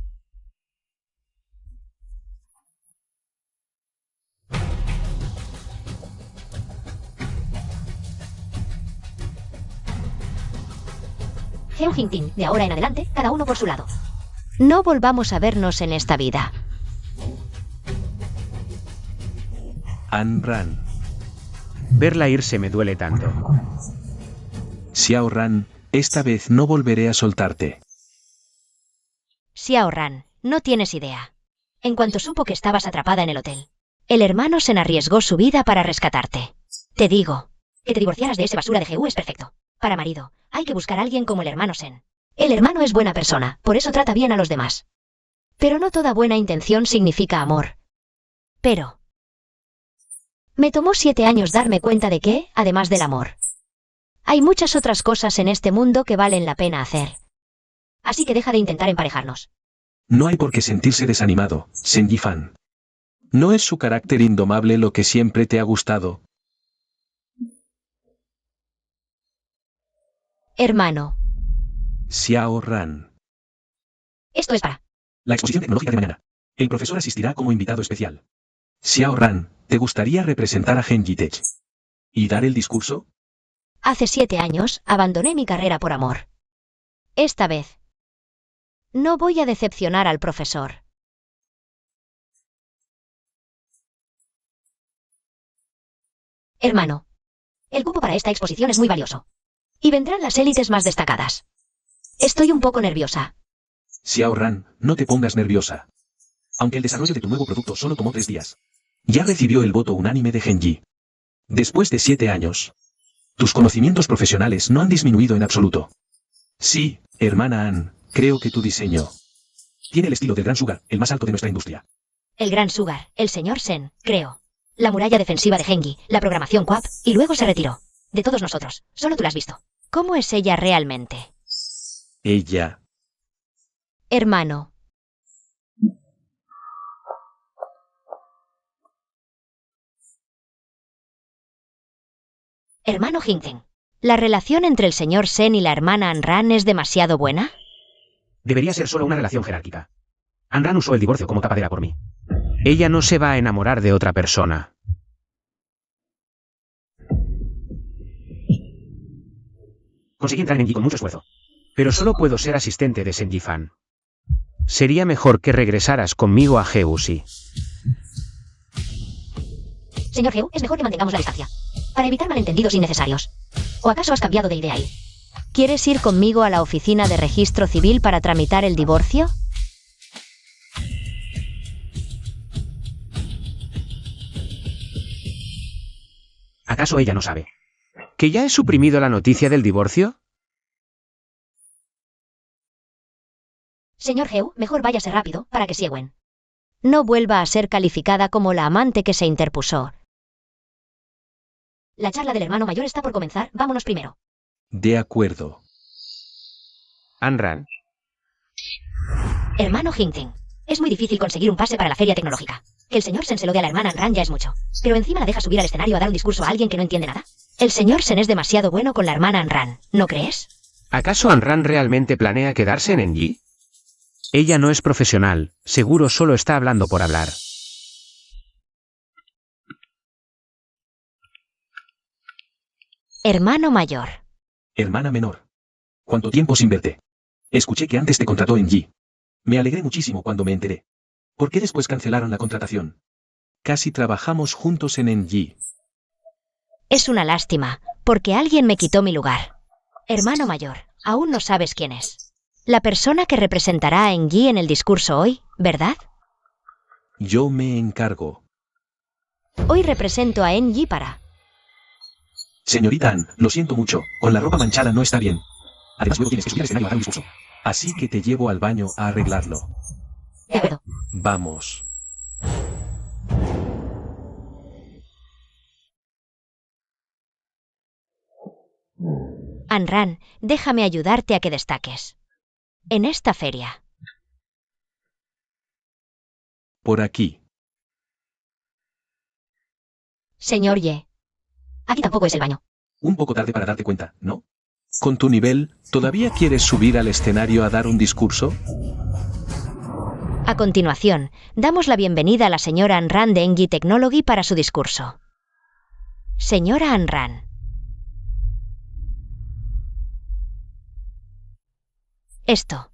Heo Hinting, de ahora en adelante, cada uno por su lado. No volvamos a vernos en esta vida. An Ran. Verla irse me duele tanto. Xiao Ran, esta vez no volveré a soltarte. Xiao Ran, no tienes idea. En cuanto supo que estabas atrapada en el hotel, el hermano Sen arriesgó su vida para rescatarte. Te digo, que te divorciaras de ese basura de Heu es perfecto. Para marido, hay que buscar a alguien como el hermano Sen. El hermano es buena persona, por eso trata bien a los demás. Pero no toda buena intención significa amor. Pero me tomó 7 años darme cuenta de que, además del amor, Hay muchas otras cosas en este mundo que valen la pena hacer. Así que deja de intentar emparejarnos. No hay por qué sentirse desanimado, Senji-fan. ¿No es su carácter indomable lo que siempre te ha gustado? Hermano, Xiao Ran. esto es para... La exposición tecnológica de mañana. El profesor asistirá como invitado especial. Xiao Ran, ¿te gustaría representar a Genji Tech? ¿Y dar el discurso? Hace 7 años, abandoné mi carrera por amor. Esta vez, no voy a decepcionar al profesor. Hermano, el cupo para esta exposición es muy valioso. Y vendrán las élites más destacadas. Estoy un poco nerviosa. Xiao Ran, no te pongas nerviosa. Aunque el desarrollo de tu nuevo producto solo tomó 3 días. Ya recibió el voto unánime de Genji. Después de 7 años. Tus conocimientos profesionales no han disminuido en absoluto. Sí, hermana Ann, creo que tu diseño tiene el estilo del Gran Sugar, el más alto de nuestra industria. El Gran Sugar, el señor Sen, creo. La muralla defensiva de Genji, la programación QAP, y luego se retiró. De todos nosotros, solo tú la has visto. ¿Cómo es ella realmente? Ella. Hermano. Hermano Hinten, ¿la relación entre el señor Sen y la hermana Anran es demasiado buena? Debería ser solo una relación jerárquica. Anran usó el divorcio como tapadera por mí. Ella no se va a enamorar de otra persona. Conseguí entrar en Enji con mucho esfuerzo. Pero solo puedo ser asistente de Senji-fan. Sería mejor que regresaras conmigo a Geusi. Señor Geu, es mejor que mantengamos la distancia. Para evitar malentendidos innecesarios. ¿O acaso has cambiado de idea ahí? ¿Quieres ir conmigo a la oficina de registro civil para tramitar el divorcio? ¿Acaso ella no sabe que ya he suprimido la noticia del divorcio? Señor Geu, mejor váyase rápido, para que Sieguen no vuelva a ser calificada como la amante que se interpuso. La charla del hermano mayor está por comenzar, vámonos primero. De acuerdo. Anran. Hermano Hinten, es muy difícil conseguir un pase para la feria tecnológica. Que el señor Sen se lo dé a la hermana Anran ya es mucho. Pero encima la deja subir al escenario a dar un discurso a alguien que no entiende nada. El señor Sen es demasiado bueno con la hermana Anran, ¿no crees? ¿Acaso Anran realmente planea quedarse en Enji? Ella no es profesional, seguro solo está hablando por hablar. Hermano mayor. Hermana menor. ¿Cuánto tiempo sin verte? Escuché que antes te contrató Enji. Me alegré muchísimo cuando me enteré. ¿Por qué después cancelaron la contratación? Casi trabajamos juntos en Enji. Es una lástima, porque alguien me quitó mi lugar. Hermano mayor, aún no sabes quién es. La persona que representará a Enji en el discurso hoy, ¿verdad? Yo me encargo. Hoy represento a Enji para... Señorita Ann, lo siento mucho, con la ropa manchada no está bien. Además luego tienes que subir al escenario a dar un discurso. Así que te llevo al baño a arreglarlo. De acuerdo. Vamos. Anran, déjame ayudarte a que destaques. En esta feria. Por aquí. Señor Ye. Aquí tampoco es el baño. Un poco tarde para darte cuenta, ¿no? Con tu nivel, ¿todavía quieres subir al escenario a dar un discurso? A continuación, damos la bienvenida a la señora Anran de Enji Technology para su discurso. Señora Anran. Esto.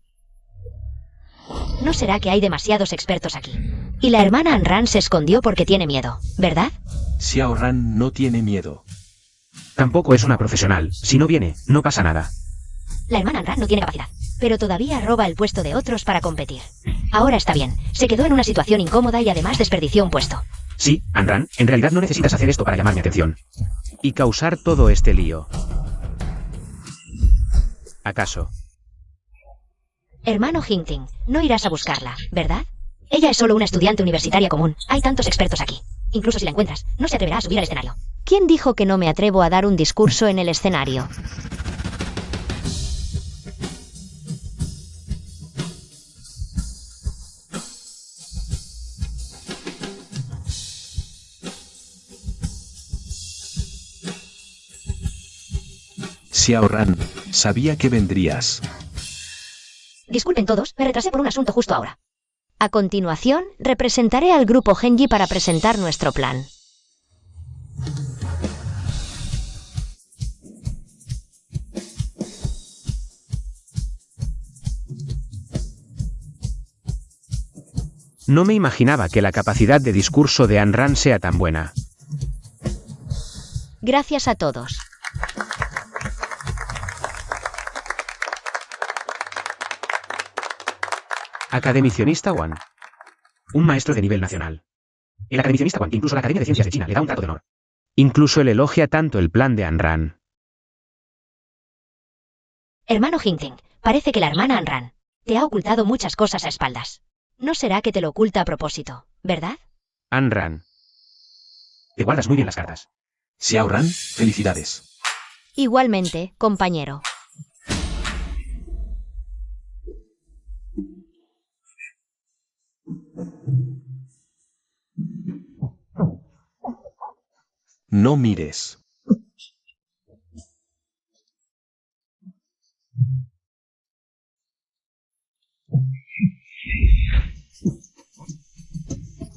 ¿No será que hay demasiados expertos aquí? Y la hermana Anran se escondió porque tiene miedo, ¿verdad? Xiao Ran no tiene miedo. Tampoco es una profesional. Si no viene, no pasa nada. La hermana Anran no tiene capacidad, pero todavía roba el puesto de otros para competir. Ahora está bien, se quedó en una situación incómoda y además desperdició un puesto. Sí, Anran, en realidad no necesitas hacer esto para llamar mi atención. Y causar todo este lío. ¿Acaso? Hermano Hinting, no irás a buscarla, ¿verdad? Ella es solo una estudiante universitaria común. Hay tantos expertos aquí. Incluso si la encuentras, no se atreverá a subir al escenario. ¿Quién dijo que no me atrevo a dar un discurso en el escenario? Xiao Ran, sabía que vendrías. Disculpen todos, me retrasé por un asunto justo ahora. A continuación, representaré al grupo Genji para presentar nuestro plan. No me imaginaba que la capacidad de discurso de Anran sea tan buena. Gracias a todos. Academicionista Wan. Un maestro de nivel nacional. El academicionista Wan, incluso la Academia de Ciencias de China, le da un trato de honor. Incluso él elogia tanto el plan de Anran. Hermano Hinting, parece que la hermana Anran te ha ocultado muchas cosas a espaldas. No será que te lo oculta a propósito, ¿verdad? Anran. Te guardas muy bien las cartas. Xiao Ran, felicidades. Igualmente, compañero. No mires.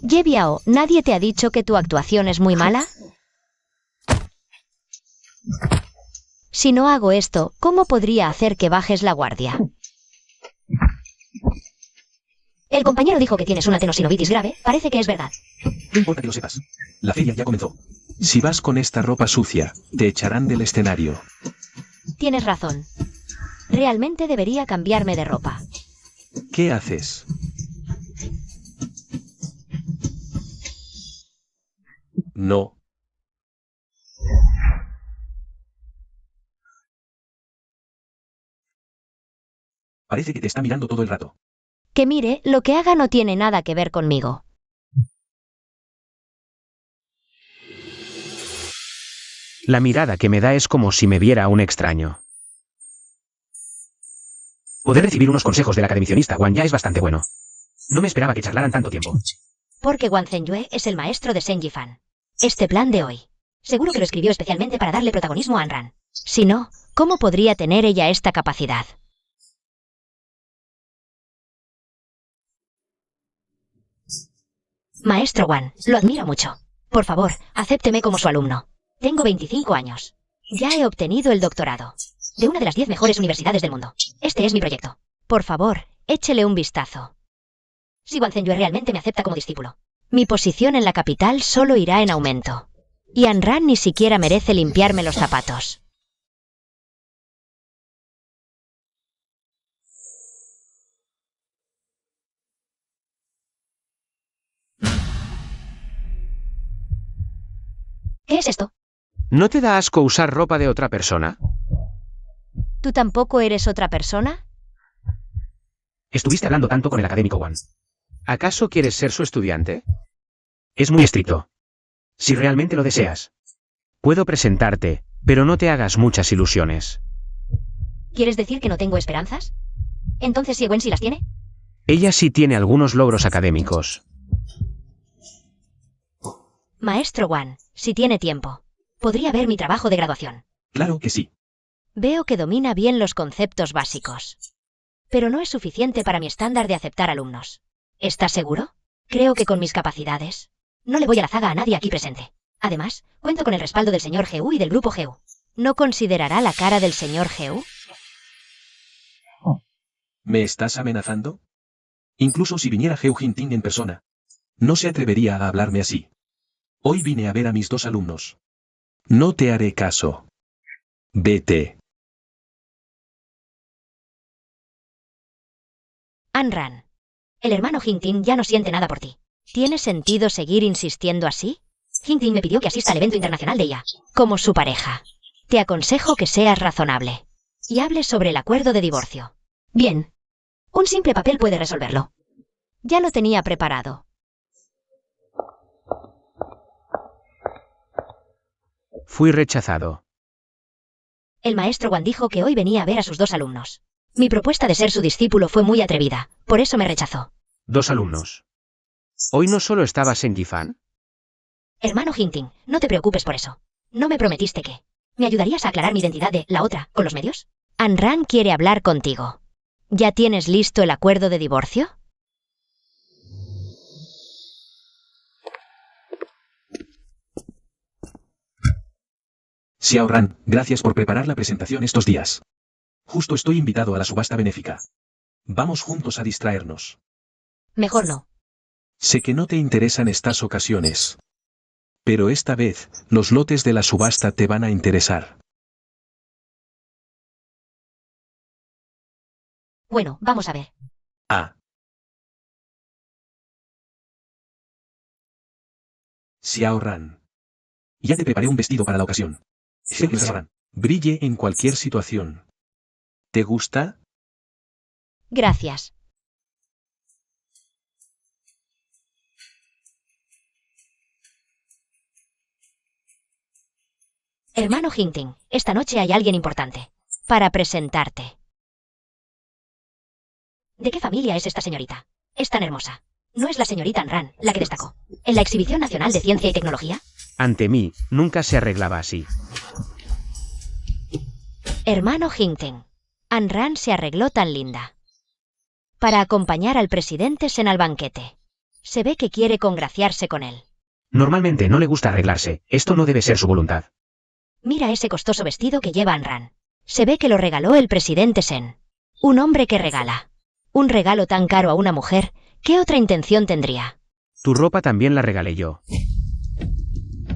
Ye Biao, ¿nadie te ha dicho que tu actuación es muy mala? Si no hago esto, ¿cómo podría hacer que bajes la guardia? El compañero dijo que tienes una tenosinovitis grave, parece que es verdad. No importa que lo sepas. La feria ya comenzó. Si vas con esta ropa sucia, te echarán del escenario. Tienes razón. Realmente debería cambiarme de ropa. ¿Qué haces? No. Parece que te está mirando todo el rato. Que mire, lo que haga no tiene nada que ver conmigo. La mirada que me da es como si me viera a un extraño. Poder recibir unos consejos del academicionista Wan ya es bastante bueno. No me esperaba que charlaran tanto tiempo. Porque Wang Zhengyue es el maestro de Shen Yifan. Este plan de hoy. Seguro que lo escribió especialmente para darle protagonismo a Anran. Si no, ¿cómo podría tener ella esta capacidad? Maestro Wan, lo admiro mucho. Por favor, acépteme como su alumno. Tengo 25 años. Ya he obtenido el doctorado. De una de las 10 mejores universidades del mundo. Este es mi proyecto. Por favor, échele un vistazo. Si Wang Zhengyue realmente me acepta como discípulo. Mi posición en la capital solo irá en aumento. Y Anran ni siquiera merece limpiarme los zapatos. ¿Qué es esto? ¿No te da asco usar ropa de otra persona? ¿Tú tampoco eres otra persona? Estuviste hablando tanto con el académico Wan. ¿Acaso quieres ser su estudiante? Es muy estricto. Si realmente lo deseas. Puedo presentarte, pero no te hagas muchas ilusiones. ¿Quieres decir que no tengo esperanzas? Entonces, ¿si Wen sí las tiene? Ella sí tiene algunos logros académicos. Maestro Wan, si tiene tiempo. Podría ver mi trabajo de graduación. Claro que sí. Veo que domina bien los conceptos básicos. Pero no es suficiente para mi estándar de aceptar alumnos. ¿Estás seguro? Creo que con mis capacidades. No le voy a la zaga a nadie aquí presente. Además, cuento con el respaldo del señor Geu y del grupo Geu. ¿No considerará la cara del señor Geu? ¿Me estás amenazando? Incluso si viniera Geu Jinting en persona, no se atrevería a hablarme así. Hoy vine a ver a mis 2 alumnos. No te haré caso. Vete. Anran, El hermano Hinting ya no siente nada por ti. ¿tiene sentido seguir insistiendo así? Hinting me pidió que asista al evento internacional de ella. Como su pareja. Te aconsejo que seas razonable. Y hables sobre el acuerdo de divorcio. Bien. Un simple papel puede resolverlo. Ya lo tenía preparado. Fui rechazado. El maestro Wan dijo que hoy venía a ver a sus 2 alumnos. Mi propuesta de ser su discípulo fue muy atrevida, por eso me rechazó. 2 alumnos. ¿Hoy no solo estaba Senjifan? Hermano Hinting, no te preocupes por eso. No me prometiste que... ¿Me ayudarías a aclarar mi identidad de la otra con los medios? Anran quiere hablar contigo. ¿Ya tienes listo el acuerdo de divorcio? Xiao Ran, gracias por preparar la presentación estos días. Justo estoy invitado a la subasta benéfica. Vamos juntos a distraernos. Mejor no. Sé que no te interesan estas ocasiones. Pero esta vez, los lotes de la subasta te van a interesar. Bueno, vamos a ver. Ah. Xiao Ran. Ya te preparé un vestido para la ocasión. Xiao Ran. Brille en cualquier situación. ¿Te gusta? Gracias. Hermano Hinting, esta noche hay alguien importante. Para presentarte. ¿De qué familia es esta señorita? Es tan hermosa. ¿No es la señorita Anran la que destacó en la Exhibición Nacional de Ciencia y Tecnología? Ante mí, nunca se arreglaba así. Hermano Hinting. Anran se arregló tan linda. Para acompañar al presidente Sen al banquete. Se ve que quiere congraciarse con él. Normalmente no le gusta arreglarse, esto no debe ser su voluntad. Mira ese costoso vestido que lleva Anran. Se ve que lo regaló el presidente Sen. Un hombre que regala. Un regalo tan caro a una mujer, ¿qué otra intención tendría? Tu ropa también la regalé yo.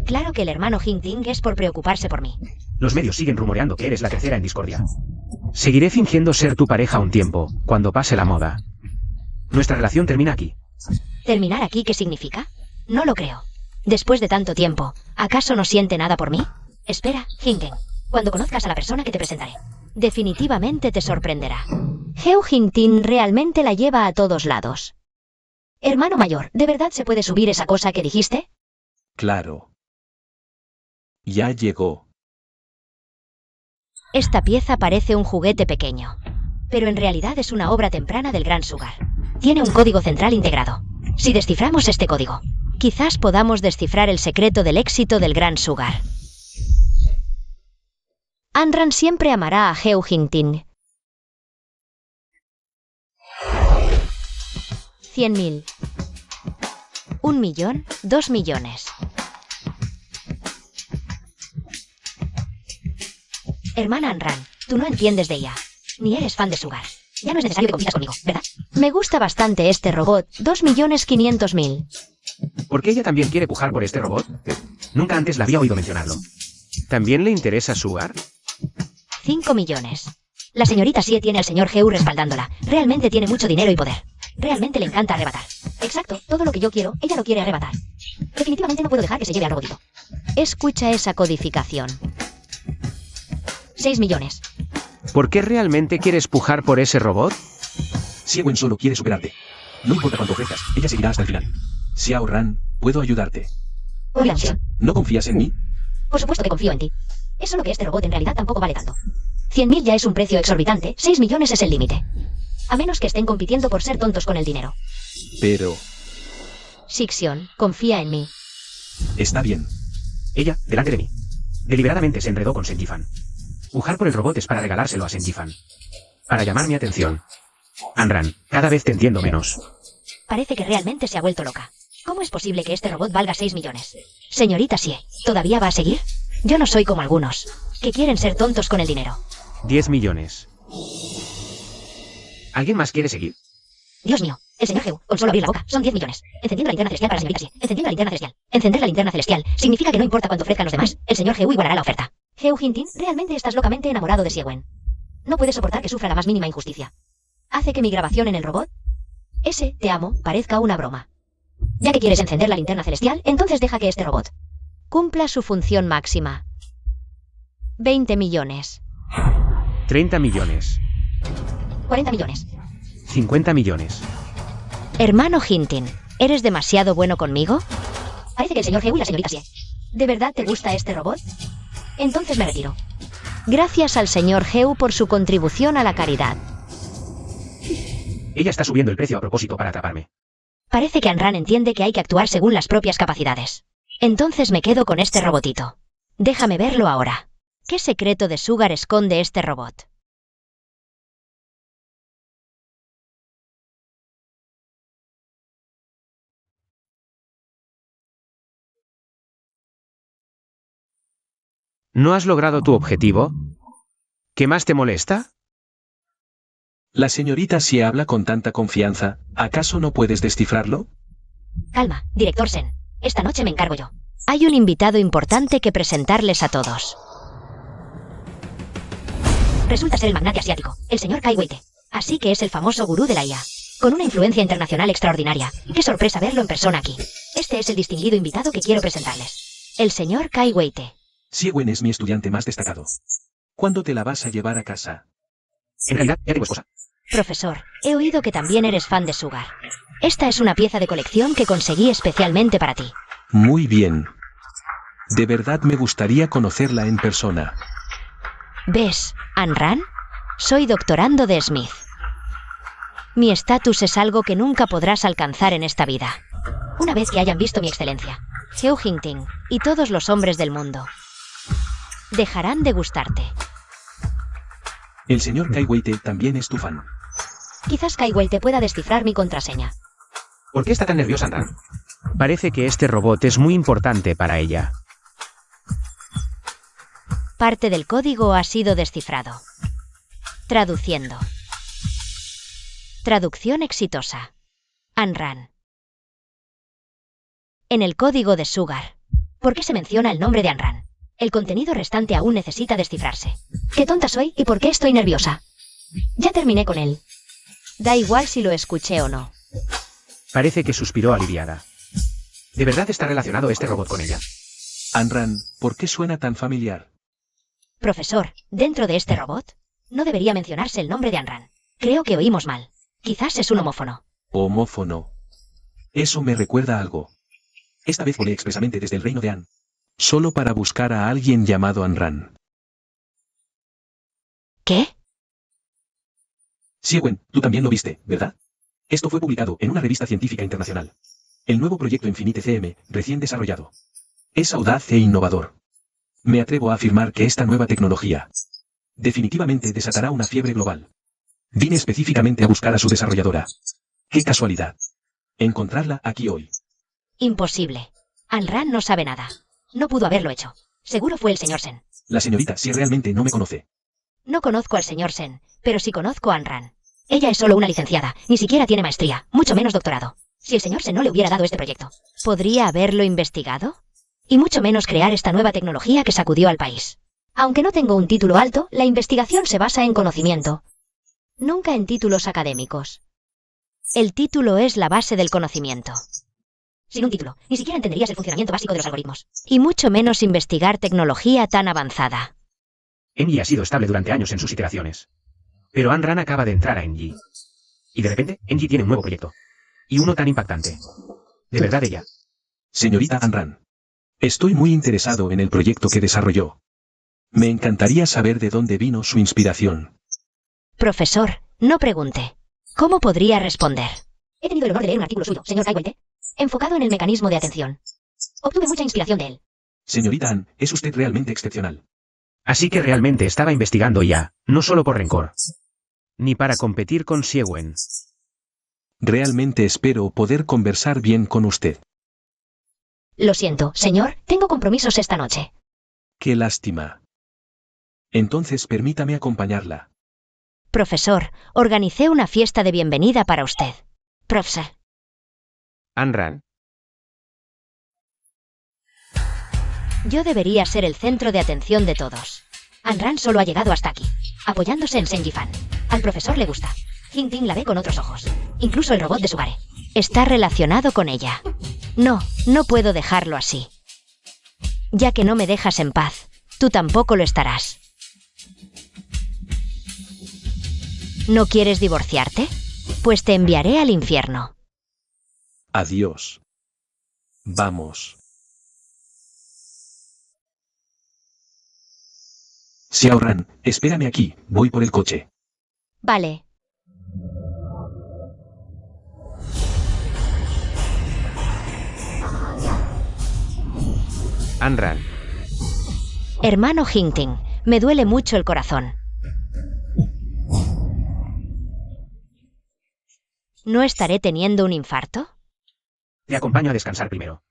Claro que el hermano Hinting es por preocuparse por mí. Los medios siguen rumoreando que eres la tercera en discordia. Seguiré fingiendo ser tu pareja un tiempo, cuando pase la moda. Nuestra relación termina aquí. ¿Terminar aquí qué significa? No lo creo. Después de tanto tiempo, ¿acaso no siente nada por mí? Espera, Hinting. Cuando conozcas a la persona que te presentaré. Definitivamente te sorprenderá. Heu Hinting realmente la lleva a todos lados. Hermano mayor, ¿de verdad se puede subir esa cosa que dijiste? Claro. Ya llegó. Esta pieza parece un juguete pequeño. Pero en realidad es una obra temprana del Gran Sugar. Tiene un código central integrado. Si desciframos este código, quizás podamos descifrar el secreto del éxito del Gran Sugar. Anran siempre amará a Heu Hinting. 100.000. 1 millón, 2 millones. Hermana Anran, tú no entiendes de ella. Ni eres fan de Sugar. Ya no es necesario que confíes conmigo, ¿verdad? Me gusta bastante este robot, 2.500.000. ¿Por qué ella también quiere pujar por este robot? Nunca antes la había oído mencionarlo. ¿También le interesa Sugar? 5 millones. La señorita Sie tiene al señor Heu respaldándola. Realmente tiene mucho dinero y poder. Realmente le encanta arrebatar. Exacto, todo lo que yo quiero, ella lo quiere arrebatar. Definitivamente no puedo dejar que se lleve al robotito. Escucha esa codificación. 6 millones. ¿Por qué realmente quieres pujar por ese robot? Xiao solo quiere superarte. No importa cuánto ofrezcas, ella seguirá hasta el final. Xiao Ran, puedo ayudarte. Oigan, Xiao. ¿No confías en mí? Por supuesto que confío en ti. Es solo que este robot en realidad tampoco vale tanto. 100.000 ya es un precio exorbitante, 6 millones es el límite. A menos que estén compitiendo por ser tontos con el dinero. Pero... Sixion, confía en mí. Está bien. Ella, delante de mí. Deliberadamente se enredó con Senjifan. Pujar por el robot es para regalárselo a Senjifan. Para llamar mi atención. Anran, cada vez te entiendo menos. Parece que realmente se ha vuelto loca. ¿Cómo es posible que este robot valga 6 millones? Señorita Sie, ¿todavía va a seguir? Yo no soy como algunos, que quieren ser tontos con el dinero. 10 millones. ¿Alguien más quiere seguir? Dios mío, el señor Heu, con solo abrir la boca, son 10 millones. Encendiendo la linterna celestial para la señorita Sie. Encendiendo la linterna celestial. Encender la linterna celestial significa que no importa cuánto ofrezcan los demás, el señor Heu igualará la oferta. Heu Hinting, realmente estás locamente enamorado de Xiewen. No puedes soportar que sufra la más mínima injusticia. Hace que mi grabación en el robot, ese te amo, parezca una broma. Ya que quieres encender la linterna celestial, entonces deja que este robot cumpla su función máxima. 20 millones. 30 millones. 40 millones. 50 millones. Hermano Hinting, ¿eres demasiado bueno conmigo? Parece que el señor Heu y la señorita Sie. ¿De verdad te gusta este robot? Entonces me retiro. Gracias al señor Heu por su contribución a la caridad. Ella está subiendo el precio a propósito para atraparme. Parece que Anran entiende que hay que actuar según las propias capacidades. Entonces me quedo con este robotito. Déjame verlo ahora. ¿Qué secreto de Sugar esconde este robot? ¿No has logrado tu objetivo? ¿Qué más te molesta? La señorita si habla con tanta confianza, ¿acaso no puedes descifrarlo? Calma, director Sen. Esta noche me encargo yo. Hay un invitado importante que presentarles a todos. Resulta ser el magnate asiático, el señor Kai Wei-te. Así que es el famoso gurú de la IA. Con una influencia internacional extraordinaria. Qué sorpresa verlo en persona aquí. Este es el distinguido invitado que quiero presentarles. El señor Kai Wei-te. Xie-Wen es mi estudiante más destacado. ¿Cuándo te la vas a llevar a casa? En realidad, ya tengo esposa. Profesor, he oído que también eres fan de Sugar. Esta es una pieza de colección que conseguí especialmente para ti. Muy bien. De verdad me gustaría conocerla en persona. ¿Ves, Anran? Soy doctorando de Smith. Mi estatus es algo que nunca podrás alcanzar en esta vida. Una vez que hayan visto mi excelencia. Heu Jingting y todos los hombres del mundo dejarán de gustarte. El señor Kai Wei-te también es tu fan. Quizás Kai Wei-te pueda descifrar mi contraseña. ¿Por qué está tan nerviosa, Anran? Parece que este robot es muy importante para ella. Parte del código ha sido descifrado. Traduciendo. Traducción exitosa. Anran. En el código de Sugar. ¿Por qué se menciona el nombre de Anran? El contenido restante aún necesita descifrarse. ¡Qué tonta soy y por qué estoy nerviosa! Ya terminé con él. Da igual si lo escuché o no. Parece que suspiró aliviada. ¿De verdad está relacionado este robot con ella? Anran, ¿por qué suena tan familiar? Profesor, dentro de este robot, no debería mencionarse el nombre de Anran. Creo que oímos mal. Quizás es un homófono. Homófono. Eso me recuerda a algo. Esta vez volé expresamente desde el reino de An. Solo para buscar a alguien llamado Anran. ¿Qué? Xie-Wen, tú también lo viste, ¿verdad? Esto fue publicado en una revista científica internacional. El nuevo proyecto Infinite CM, recién desarrollado. Es audaz e innovador. Me atrevo a afirmar que esta nueva tecnología definitivamente desatará una fiebre global. Vine específicamente a buscar a su desarrolladora. ¡Qué casualidad! Encontrarla aquí hoy. Imposible. Anran no sabe nada. No pudo haberlo hecho. Seguro fue el señor Sen. La señorita si realmente no me conoce. No conozco al señor Sen, pero sí conozco a Anran. Ella es solo una licenciada, ni siquiera tiene maestría, mucho menos doctorado. Si el señor Sen no le hubiera dado este proyecto, ¿podría haberlo investigado? y mucho menos crear esta nueva tecnología que sacudió al país. Aunque no tengo un título alto, la investigación se basa en conocimiento. Nunca en títulos académicos. El título es la base del conocimiento. Sin un título, ni siquiera entenderías el funcionamiento básico de los algoritmos. Y mucho menos investigar tecnología tan avanzada. Engie ha sido estable durante años en sus iteraciones. Pero Anran acaba de entrar a Engie. Y de repente, Engie tiene un nuevo proyecto. Y uno tan impactante. ¿De verdad ella? Señorita Anran. Estoy muy interesado en el proyecto que desarrolló. Me encantaría saber de dónde vino su inspiración. Profesor, no pregunte. ¿Cómo podría responder? He tenido el honor de leer un artículo suyo, señor Kai Wei-te, enfocado en el mecanismo de atención. Obtuve mucha inspiración de él. Señorita Ann, es usted realmente excepcional. Así que realmente estaba investigando ya, no solo por rencor. Ni para competir con Xie-Wen. Realmente espero poder conversar bien con usted. Lo siento, señor, tengo compromisos esta noche. Qué lástima. Entonces permítame acompañarla. Profesor, organicé una fiesta de bienvenida para usted. Profesor. Anran. Yo debería ser el centro de atención de todos. Anran solo ha llegado hasta aquí, apoyándose en Sen Yifan. Al profesor le gusta. Jing-Ting la ve con otros ojos. Incluso el robot de Sugare. Está relacionado con ella. No, no puedo dejarlo así. Ya que no me dejas en paz, tú tampoco lo estarás. ¿No quieres divorciarte? Pues te enviaré al infierno. Adiós. Vamos. Xiao Ran, espérame aquí, voy por el coche. Vale. Anran, Hermano Hinting, me duele mucho el corazón. ¿No estaré teniendo un infarto? te acompaño a descansar primero.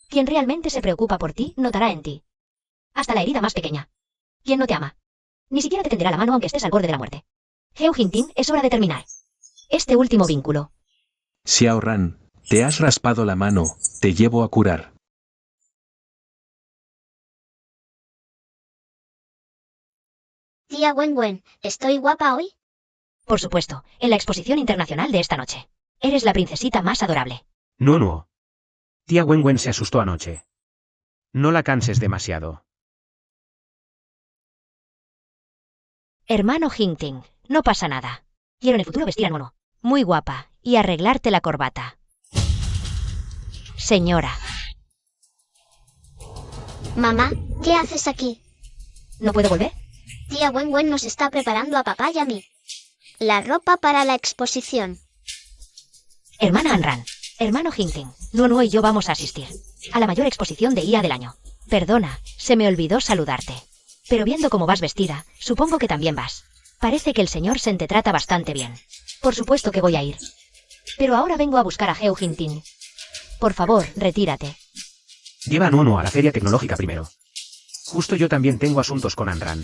Quien realmente se preocupa por ti, notará en ti. Hasta la herida más pequeña. Quien no te ama. Ni siquiera te tenderá la mano aunque estés al borde de la muerte. Heu Jingting, es hora de terminar. Este último vínculo. Xiao Ran, te has raspado la mano, te llevo a curar. Tía Wen, ¿estoy guapa hoy? Por supuesto, en la exposición internacional de esta noche. Eres la princesita más adorable. No. Tía Wen se asustó anoche. No la canses demasiado. Hermano Hinting, no pasa nada. Quiero en el futuro vestir a Nono. Muy guapa, y arreglarte la corbata. Señora, Mamá, ¿qué haces aquí? ¿No puedo volver? Tía Wen nos está preparando a papá y a mí. La ropa para la exposición. Hermana Anran, hermano Jingting, Nuo y yo vamos a asistir a la mayor exposición de IA del año. perdona, se me olvidó saludarte. Pero viendo cómo vas vestida, supongo que también vas. Parece que el señor Sen te trata bastante bien. Por supuesto que voy a ir. Pero ahora vengo a buscar a Heu Jingting. Por favor, retírate. Lleva a Nuno a la feria tecnológica primero. Justo yo también tengo asuntos con Anran.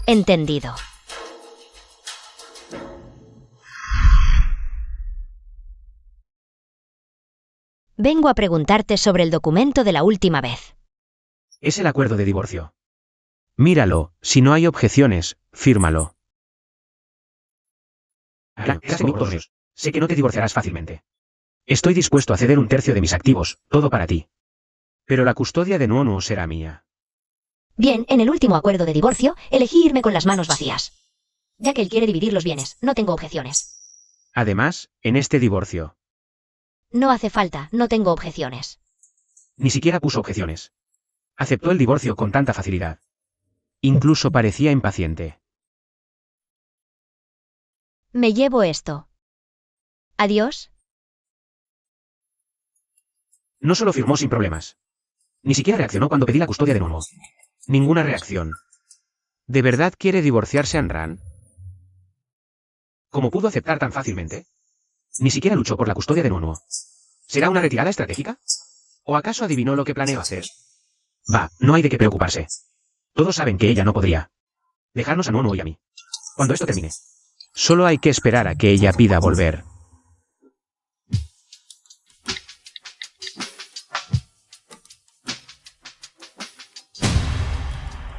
Entendido. Vengo a preguntarte sobre el documento de la última vez. Es el acuerdo de divorcio. Míralo, si no hay objeciones, fírmalo. Sé que no te divorciarás fácilmente. Estoy dispuesto a ceder 1/3 de mis activos, todo para ti. Pero la custodia de Nuno será mía. Bien, en el último acuerdo de divorcio, elegí irme con las manos vacías. Ya que él quiere dividir los bienes, no tengo objeciones. Además, en este divorcio, No hace falta, no tengo objeciones. ni siquiera puso objeciones. Aceptó el divorcio con tanta facilidad. Incluso parecía impaciente. Me llevo esto. Adiós. No solo firmó sin problemas. Ni siquiera reaccionó cuando pedí la custodia de Nuno. Ninguna reacción. ¿De verdad quiere divorciarse Anran? ¿Cómo pudo aceptar tan fácilmente? Ni siquiera luchó por la custodia de Nuno. ¿Será una retirada estratégica? ¿O acaso adivinó lo que planeó hacer? Va, no hay de qué preocuparse. Todos saben que ella no podría dejarnos a Nuno y a mí. Cuando esto termine. Solo hay que esperar a que ella pida volver.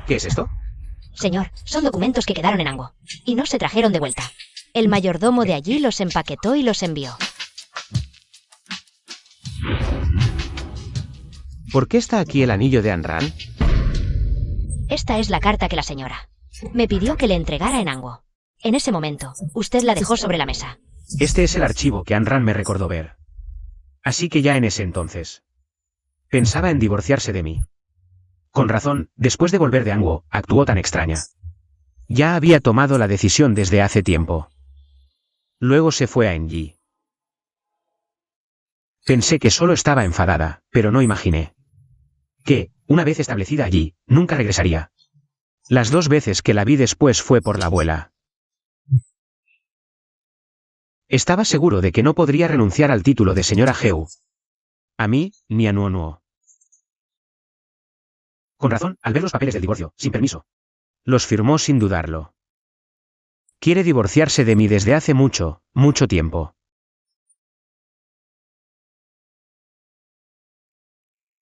¿Qué es esto? Señor, son documentos que quedaron en Ango. Y no se trajeron de vuelta. El mayordomo de allí los empaquetó y los envió. ¿Por qué está aquí el anillo de Anran? Esta es la carta que la señora me pidió que le entregara en Ango. En ese momento, usted la dejó sobre la mesa. Este es el archivo que Anran me recordó ver. Así que ya en ese entonces pensaba en divorciarse de mí. Con razón, después de volver de Ango, actuó tan extraña. Ya había tomado la decisión desde hace tiempo. Luego se fue a Enji. Pensé que solo estaba enfadada, pero no imaginé que, una vez establecida allí, nunca regresaría. Las 2 veces que la vi después fue por la abuela. Estaba seguro de que no podría renunciar al título de señora Heu. A mí, ni a Nuo. Con razón, al ver los papeles del divorcio, sin permiso. Los firmó sin dudarlo. Quiere divorciarse de mí desde hace mucho, mucho tiempo.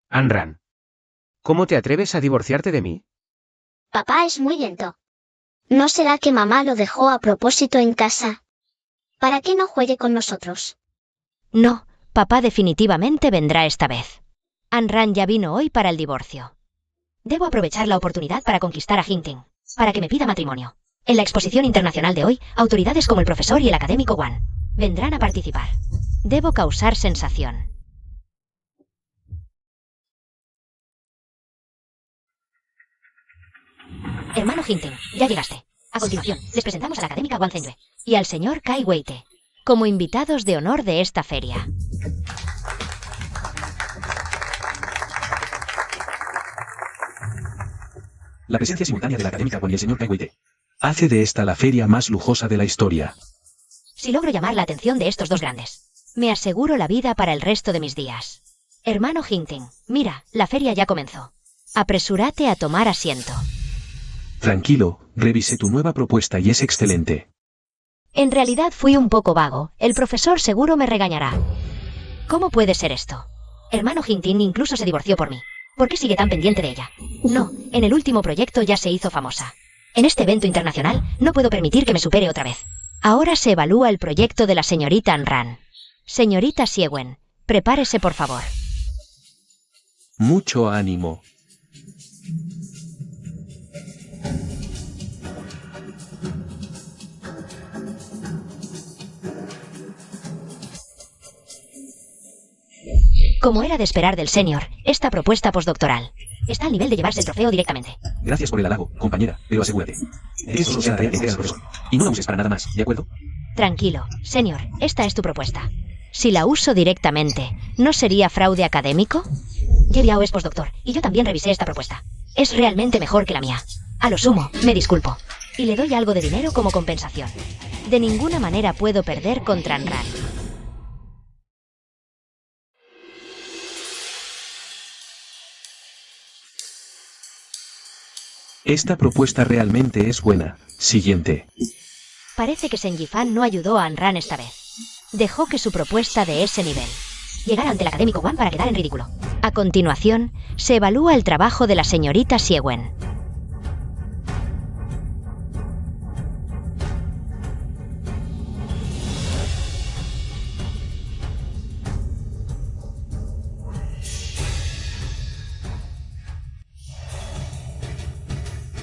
Anran. ¿Cómo te atreves a divorciarte de mí? Papá es muy lento. ¿No será que mamá lo dejó a propósito en casa? ¿Para que no juegue con nosotros? No, papá definitivamente vendrá esta vez. Anran ya vino hoy para el divorcio. Debo aprovechar la oportunidad para conquistar a Jingting, para que me pida matrimonio. En la exposición internacional de hoy, autoridades como el profesor y el académico Wan vendrán a participar. Debo causar sensación. Hermano Hinting, ya llegaste. A continuación, les presentamos a la académica Wang Zhengyue y al señor Kai Weite, como invitados de honor de esta feria. La presencia simultánea de la académica Wang y el señor Kai Weite hace de esta la feria más lujosa de la historia. Si logro llamar la atención de estos dos grandes, me aseguro la vida para el resto de mis días. Hermano Hinting, mira, la feria ya comenzó. Apresúrate a tomar asiento. Tranquilo, revisé tu nueva propuesta y es excelente. En realidad fui un poco vago. El profesor seguro me regañará. ¿Cómo puede ser esto? Hermano Hinting incluso se divorció por mí. ¿Por qué sigue tan pendiente de ella? No, en el último proyecto ya se hizo famosa. En este evento internacional no puedo permitir que me supere otra vez. Ahora se evalúa el proyecto de la señorita Anran. Señorita Xiewen, prepárese por favor. Mucho ánimo. Como era de esperar del senior, esta propuesta postdoctoral está al nivel de llevarse el trofeo directamente. Gracias por el halago, compañera, pero asegúrate de que eso solo sea la entrega al profesor. Y no la uses para nada más, ¿de acuerdo? Tranquilo, senior, esta es tu propuesta. Si la uso directamente, ¿no sería fraude académico? Ye Biao es postdoctor, y yo también revisé esta propuesta. Es realmente mejor que la mía. A lo sumo, me disculpo. Y le doy algo de dinero como compensación. De ninguna manera puedo perder contra Anran. Esta propuesta realmente es buena. Siguiente. Parece que Shen Yifan no ayudó a Anran esta vez. Dejó que su propuesta de ese nivel llegara ante el académico Wang para quedar en ridículo. A continuación, se evalúa el trabajo de la señorita Xiewen.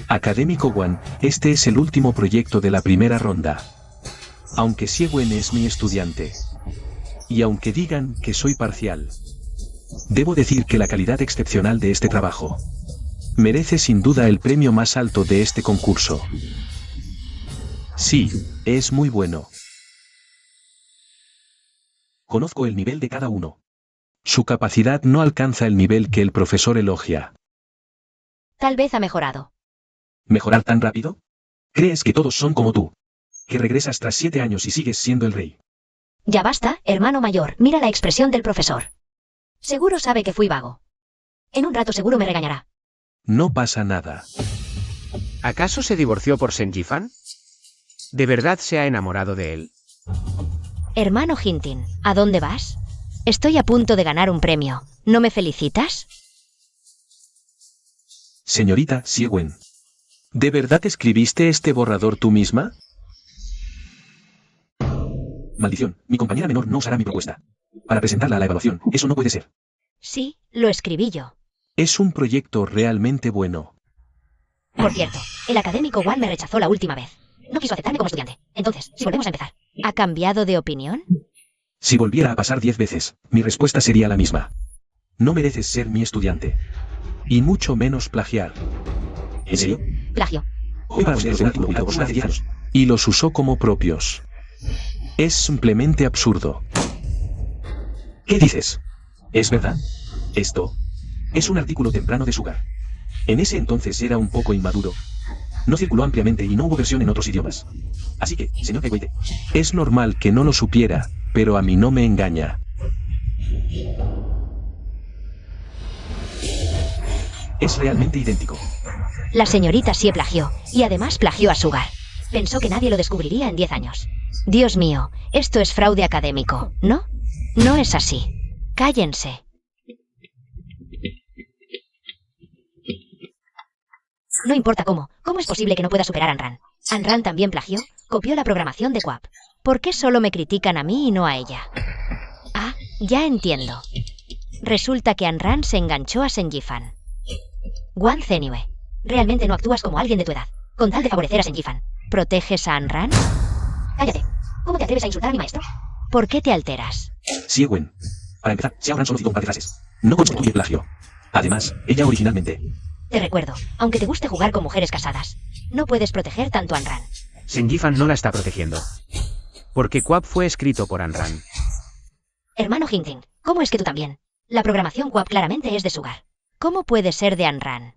Académico Wang, este es el último proyecto de la primera ronda. Aunque Xiewen es mi estudiante, y aunque digan que soy parcial, debo decir que la calidad excepcional de este trabajo merece sin duda el premio más alto de este concurso. Sí, es muy bueno. Conozco el nivel de cada uno. Su capacidad no alcanza el nivel que el profesor elogia. Tal vez ha mejorado. ¿Mejorar tan rápido? ¿Crees que todos son como tú? Que regresas tras 7 años y sigues siendo el rey. Ya basta, hermano mayor, mira la expresión del profesor. Seguro sabe que fui vago. En un rato seguro me regañará. No pasa nada. ¿Acaso se divorció por Shen Yifan? ¿De verdad se ha enamorado de él? Hermano Hinting, ¿a dónde vas? Estoy a punto de ganar un premio. ¿No me felicitas? Señorita Xiewen, ¿de verdad escribiste este borrador tú misma? Maldición, mi compañera menor no usará mi propuesta. Para presentarla a la evaluación, eso no puede ser. Sí, lo escribí yo. Es un proyecto realmente bueno. Por cierto, el académico Wang me rechazó la última vez. No quiso aceptarme como estudiante. Entonces, si volvemos a empezar, ¿ha cambiado de opinión? Si volviera a pasar 10 veces, mi respuesta sería la misma. No mereces ser mi estudiante. Y mucho menos plagiar. ¿En serio? Plagio. Hoy para poner un artículo publicado por hace 10 años. Y los usó como propios. Es simplemente absurdo. ¿Qué dices? ¿Es verdad? Esto es un artículo temprano de Sugar. En ese entonces era un poco inmaduro. No circuló ampliamente y no hubo versión en otros idiomas. Así que, señor Kai Weite, es normal que no lo supiera, pero a mí no me engaña. Es realmente idéntico. La señorita sí plagió, y además plagió a Sugar. Pensó que nadie lo descubriría en 10 años. Dios mío, esto es fraude académico, ¿no? No es así. Cállense. No importa cómo. ¿Cómo es posible que no pueda superar a Anran? Anran también plagió, copió la programación de QAP. ¿Por qué solo me critican a mí y no a ella? Ah, ya entiendo. Resulta que Anran se enganchó a Shen Yifan. Wang Zhengyue, realmente no actúas como alguien de tu edad, con tal de favorecer a Shen Yifan. ¿Proteges a Anran? Cállate. ¿Cómo te atreves a insultar a mi maestro? ¿Por qué te alteras? Xiewen. Para empezar, Xiaoran solo citó un par de frases. No constituye plagio. Además, ella originalmente Te recuerdo, aunque te guste jugar con mujeres casadas, no puedes proteger tanto a Anran. Senjifan no la está protegiendo. Porque QAP fue escrito por Anran. Hermano Hinting, ¿cómo es que tú también? La programación QAP claramente es de Sugar. ¿Cómo puede ser de Anran?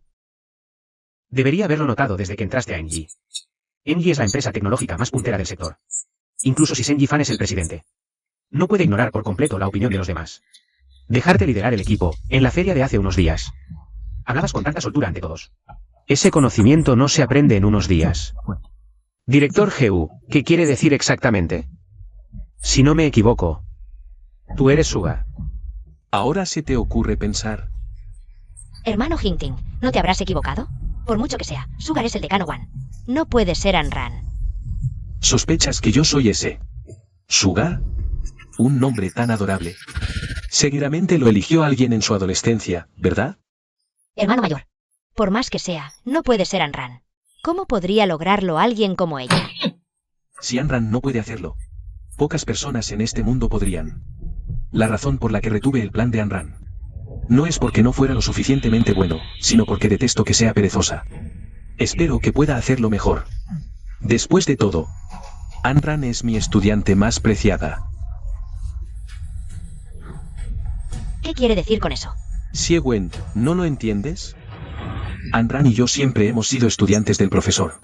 Debería haberlo notado desde que entraste a Engie. Engie es la empresa tecnológica más puntera del sector. Incluso si Senjifan es el presidente. No puede ignorar por completo la opinión de los demás. Dejarte liderar el equipo, en la feria de hace unos días. Hablabas con tanta soltura ante todos. Ese conocimiento no se aprende en unos días. Director GU, ¿qué quiere decir exactamente? Si no me equivoco, tú eres Sugar. Ahora se te ocurre pensar. Hermano Hinting, ¿no te habrás equivocado? Por mucho que sea, Sugar es el decano One. No puede ser Anran. ¿Sospechas que yo soy ese? ¿Sugar? Un nombre tan adorable. Seguramente lo eligió alguien en su adolescencia, ¿verdad? Hermano mayor. Por más que sea, no puede ser Anran. ¿Cómo podría lograrlo alguien como ella? Si Anran no puede hacerlo, pocas personas en este mundo podrían. La razón por la que retuve el plan de Anran no es porque no fuera lo suficientemente bueno, sino porque detesto que sea perezosa. Espero que pueda hacerlo mejor. Después de todo, Anran es mi estudiante más preciada. ¿Qué quiere decir con eso? Xiewen, ¿no lo entiendes? Anran y yo siempre hemos sido estudiantes del profesor.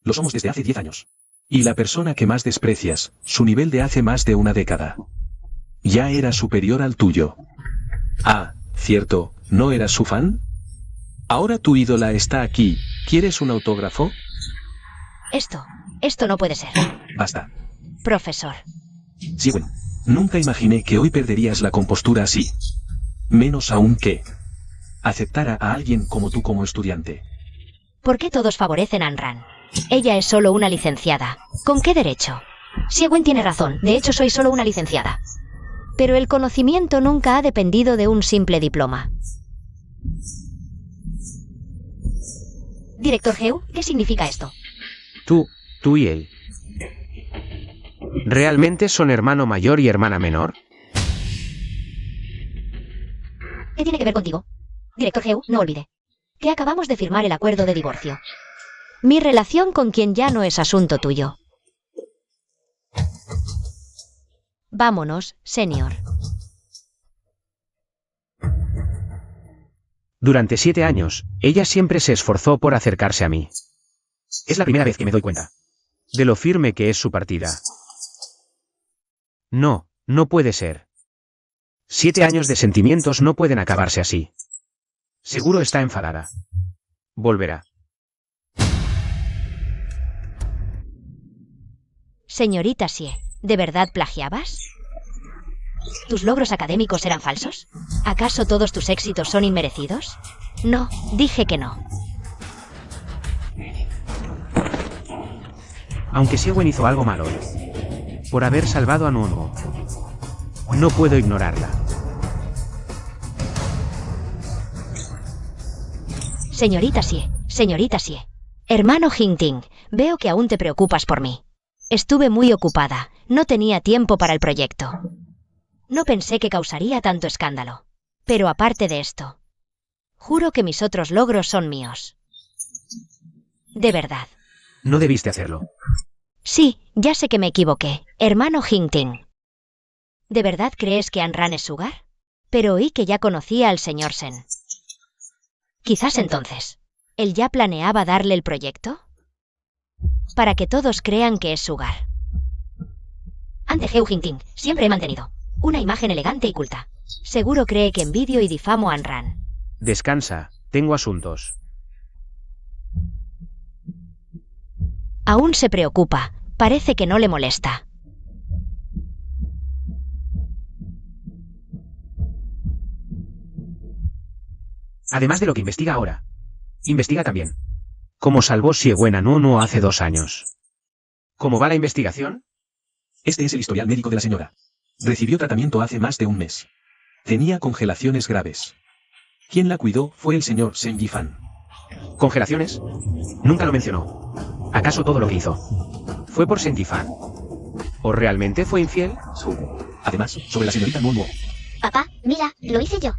Lo somos desde hace 10 años. Y la persona que más desprecias, su nivel de hace más de una década, ya era superior al tuyo. Ah, cierto, ¿no eras su fan? Ahora tu ídola está aquí, ¿quieres un autógrafo? Esto no puede ser. Basta. Profesor. Xiewen, nunca imaginé que hoy perderías la compostura así. Menos aún que aceptara a alguien como tú como estudiante. ¿Por qué todos favorecen a Anran? Ella es solo una licenciada. ¿Con qué derecho? Xiewen tiene razón, de hecho soy solo una licenciada. Pero el conocimiento nunca ha dependido de un simple diploma. Director Heu, ¿qué significa esto? Tú y él. ¿Realmente son hermano mayor y hermana menor? ¿Qué tiene que ver contigo? Director Heu, no olvide que acabamos de firmar el acuerdo de divorcio. Mi relación con quien ya no es asunto tuyo. Vámonos, señor. Durante 7 años, ella siempre se esforzó por acercarse a mí. Es la primera vez que me doy cuenta de lo firme que es su partida. No puede ser. 7 años de sentimientos no pueden acabarse así. Seguro está enfadada. Volverá. Señorita Xie, ¿de verdad plagiabas? ¿Tus logros académicos eran falsos? ¿Acaso todos tus éxitos son inmerecidos? No, dije que no. Aunque Xiewen hizo algo malo, por haber salvado a Nuonuo, no puedo ignorarla. Señorita Xie. Hermano Hinting, veo que aún te preocupas por mí. Estuve muy ocupada, no tenía tiempo para el proyecto. No pensé que causaría tanto escándalo. Pero aparte de esto, juro que mis otros logros son míos. De verdad. No debiste hacerlo. Sí, ya sé que me equivoqué, hermano Hinting. ¿De verdad crees que Anran es Sugar? Pero oí que ya conocía al señor Sen. Quizás entonces. ¿Él ya planeaba darle el proyecto? Para que todos crean que es Sugar. Ante Heu Hinting, siempre he mantenido una imagen elegante y culta. Seguro cree que envidio y difamo a Anran. Descansa, tengo asuntos. Aún se preocupa, parece que no le molesta. Además de lo que investiga ahora, investiga también cómo salvó Xiewen a Nuonuo hace 2 años. ¿Cómo va la investigación? Este es el historial médico de la señora. Recibió tratamiento hace más de un mes. Tenía congelaciones graves. Quien la cuidó fue el señor Senjifan. ¿Congelaciones? Nunca lo mencionó. ¿Acaso todo lo que hizo fue por Senjifan? ¿O realmente fue infiel? Además, sobre la señorita Nuonuo. Papá, mira, lo hice yo.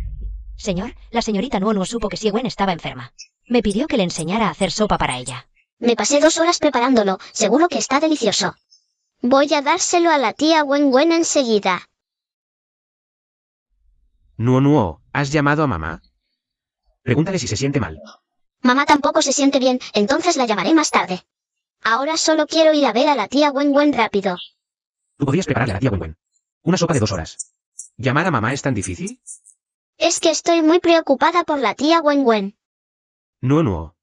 Señor, la señorita Nuonuo supo que Xie-Wen estaba enferma. Me pidió que le enseñara a hacer sopa para ella. Me pasé 2 horas preparándolo, seguro que está delicioso. Voy a dárselo a la tía Wen enseguida. Nuonuo, ¿has llamado a mamá? Pregúntale si se siente mal. Mamá tampoco se siente bien, entonces la llamaré más tarde. Ahora solo quiero ir a ver a la tía Wen rápido. Tú podrías prepararle a la tía Wen. Una sopa de 2 horas. ¿Llamar a mamá es tan difícil? Es que estoy muy preocupada por la tía Wen. Nuonuo.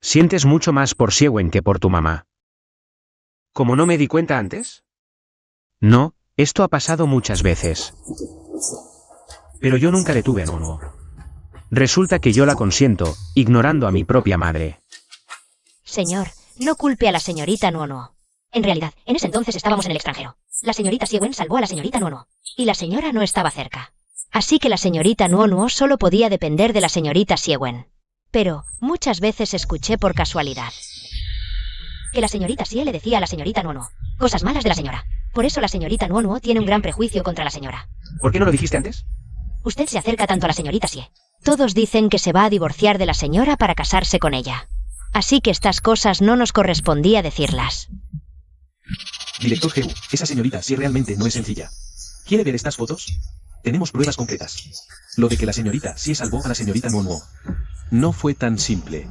Sientes mucho más por Xie-Wen que por tu mamá. ¿Cómo no me di cuenta antes? No, esto ha pasado muchas veces. Pero yo nunca detuve a Nuonuo. Resulta que yo la consiento, ignorando a mi propia madre. Señor, no culpe a la señorita Nuonuo. En realidad, en ese entonces estábamos en el extranjero. La señorita Xie-Wen salvó a la señorita Nuonuo. Y la señora no estaba cerca. Así que la señorita Nuonuo solo podía depender de la señorita Xie-Wen. Pero, muchas veces escuché por casualidad que la señorita Xie le decía a la señorita Nuonuo cosas malas de la señora. Por eso la señorita Nuonuo tiene un gran prejuicio contra la señora. ¿Por qué no lo dijiste antes? Usted se acerca tanto a la señorita Xie. Todos dicen que se va a divorciar de la señora para casarse con ella. Así que estas cosas no nos correspondía decirlas. Director Heu, esa señorita Xie realmente no es sencilla. ¿Quiere ver estas fotos? Tenemos pruebas concretas. Lo de que la señorita Xie salvó a la señorita Nuonuo no fue tan simple.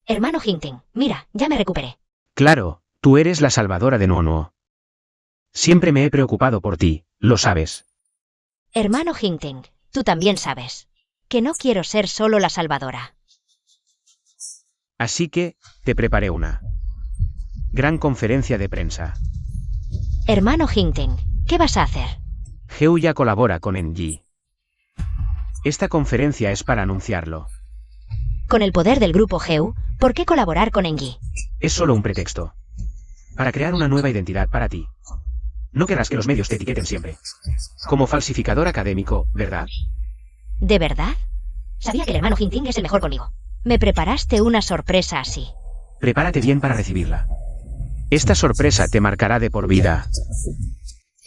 Hermano Hinting, mira, ya me recuperé. Claro, tú eres la salvadora de Nuonuo. Siempre me he preocupado por ti, lo sabes. Hermano Hinting, tú también sabes que no quiero ser solo la salvadora. Así que, te preparé una gran conferencia de prensa. Hermano Hinting, ¿qué vas a hacer? Heu ya colabora con NG. Esta conferencia es para anunciarlo. Con el poder del grupo Heu, ¿por qué colaborar con Engi? Es solo un pretexto. Para crear una nueva identidad para ti. No querrás que los medios te etiqueten siempre. Como falsificador académico, ¿verdad? ¿De verdad? Sabía que el hermano Hinting es el mejor conmigo. Me preparaste una sorpresa así. Prepárate bien para recibirla. Esta sorpresa te marcará de por vida.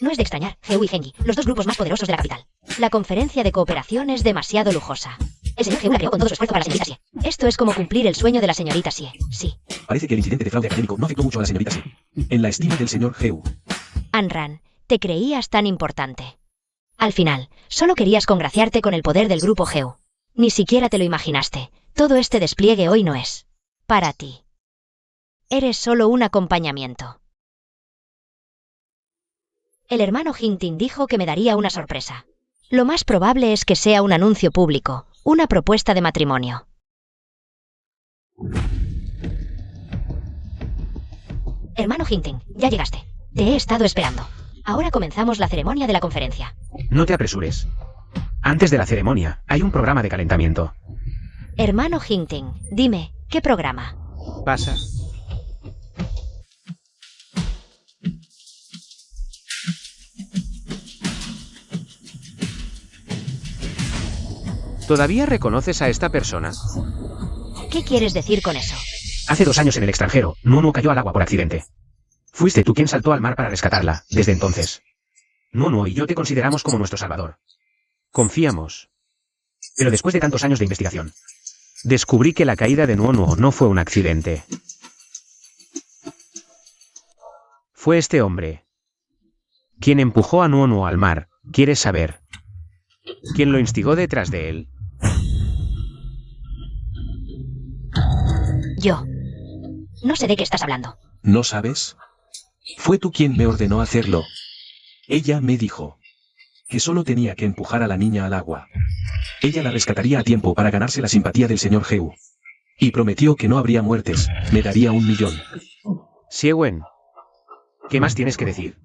No es de extrañar, Heu y Genji, los 2 grupos más poderosos de la capital. La conferencia de cooperación es demasiado lujosa. El señor Heu la creó con todo su esfuerzo para la señorita Xie. Esto es como cumplir el sueño de la señorita Xie, sí. Parece que el incidente de fraude académico no afectó mucho a la señorita Xie. En la estima del señor Heu. Anran, te creías tan importante. Al final, solo querías congraciarte con el poder del grupo Heu. Ni siquiera te lo imaginaste. Todo este despliegue hoy no es para ti. Eres solo un acompañamiento. El hermano Hinting dijo que me daría una sorpresa. Lo más probable es que sea un anuncio público, una propuesta de matrimonio. Hermano Hinting, ya llegaste. Te he estado esperando. Ahora comenzamos la ceremonia de la conferencia. No te apresures. Antes de la ceremonia, hay un programa de calentamiento. Hermano Hinting, dime, ¿qué programa? Pasa. ¿Todavía reconoces a esta persona? ¿Qué quieres decir con eso? Hace 2 años en el extranjero, Nuonuo cayó al agua por accidente. Fuiste tú quien saltó al mar para rescatarla, desde entonces. Nuonuo y yo te consideramos como nuestro salvador. Confiamos. Pero después de tantos años de investigación, descubrí que la caída de Nuonuo no fue un accidente. Fue este hombre quien empujó a Nuonuo al mar. ¿Quieres saber quién lo instigó detrás de él? Yo. No sé de qué estás hablando. ¿No sabes? Fue tú quien me ordenó hacerlo. Ella me dijo que solo tenía que empujar a la niña al agua. Ella la rescataría a tiempo para ganarse la simpatía del señor Heu. Y prometió que no habría muertes, me daría 1 millón. Xie-Wen, ¿qué más tienes que decir?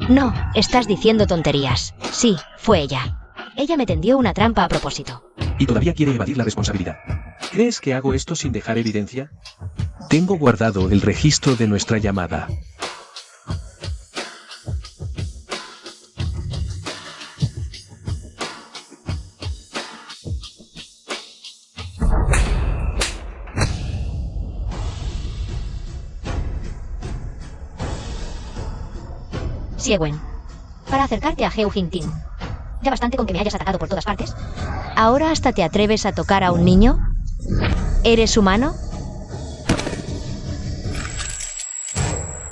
No, estás diciendo tonterías. Sí, fue ella. Ella me tendió una trampa a propósito. Y todavía quiere evadir la responsabilidad. ¿Crees que hago esto sin dejar evidencia? Tengo guardado el registro de nuestra llamada. Siegwen, para acercarte a Heu Jin-tin. Ya bastante con que me hayas atacado por todas partes. ¿Ahora hasta te atreves a tocar a un niño? ¿Eres humano?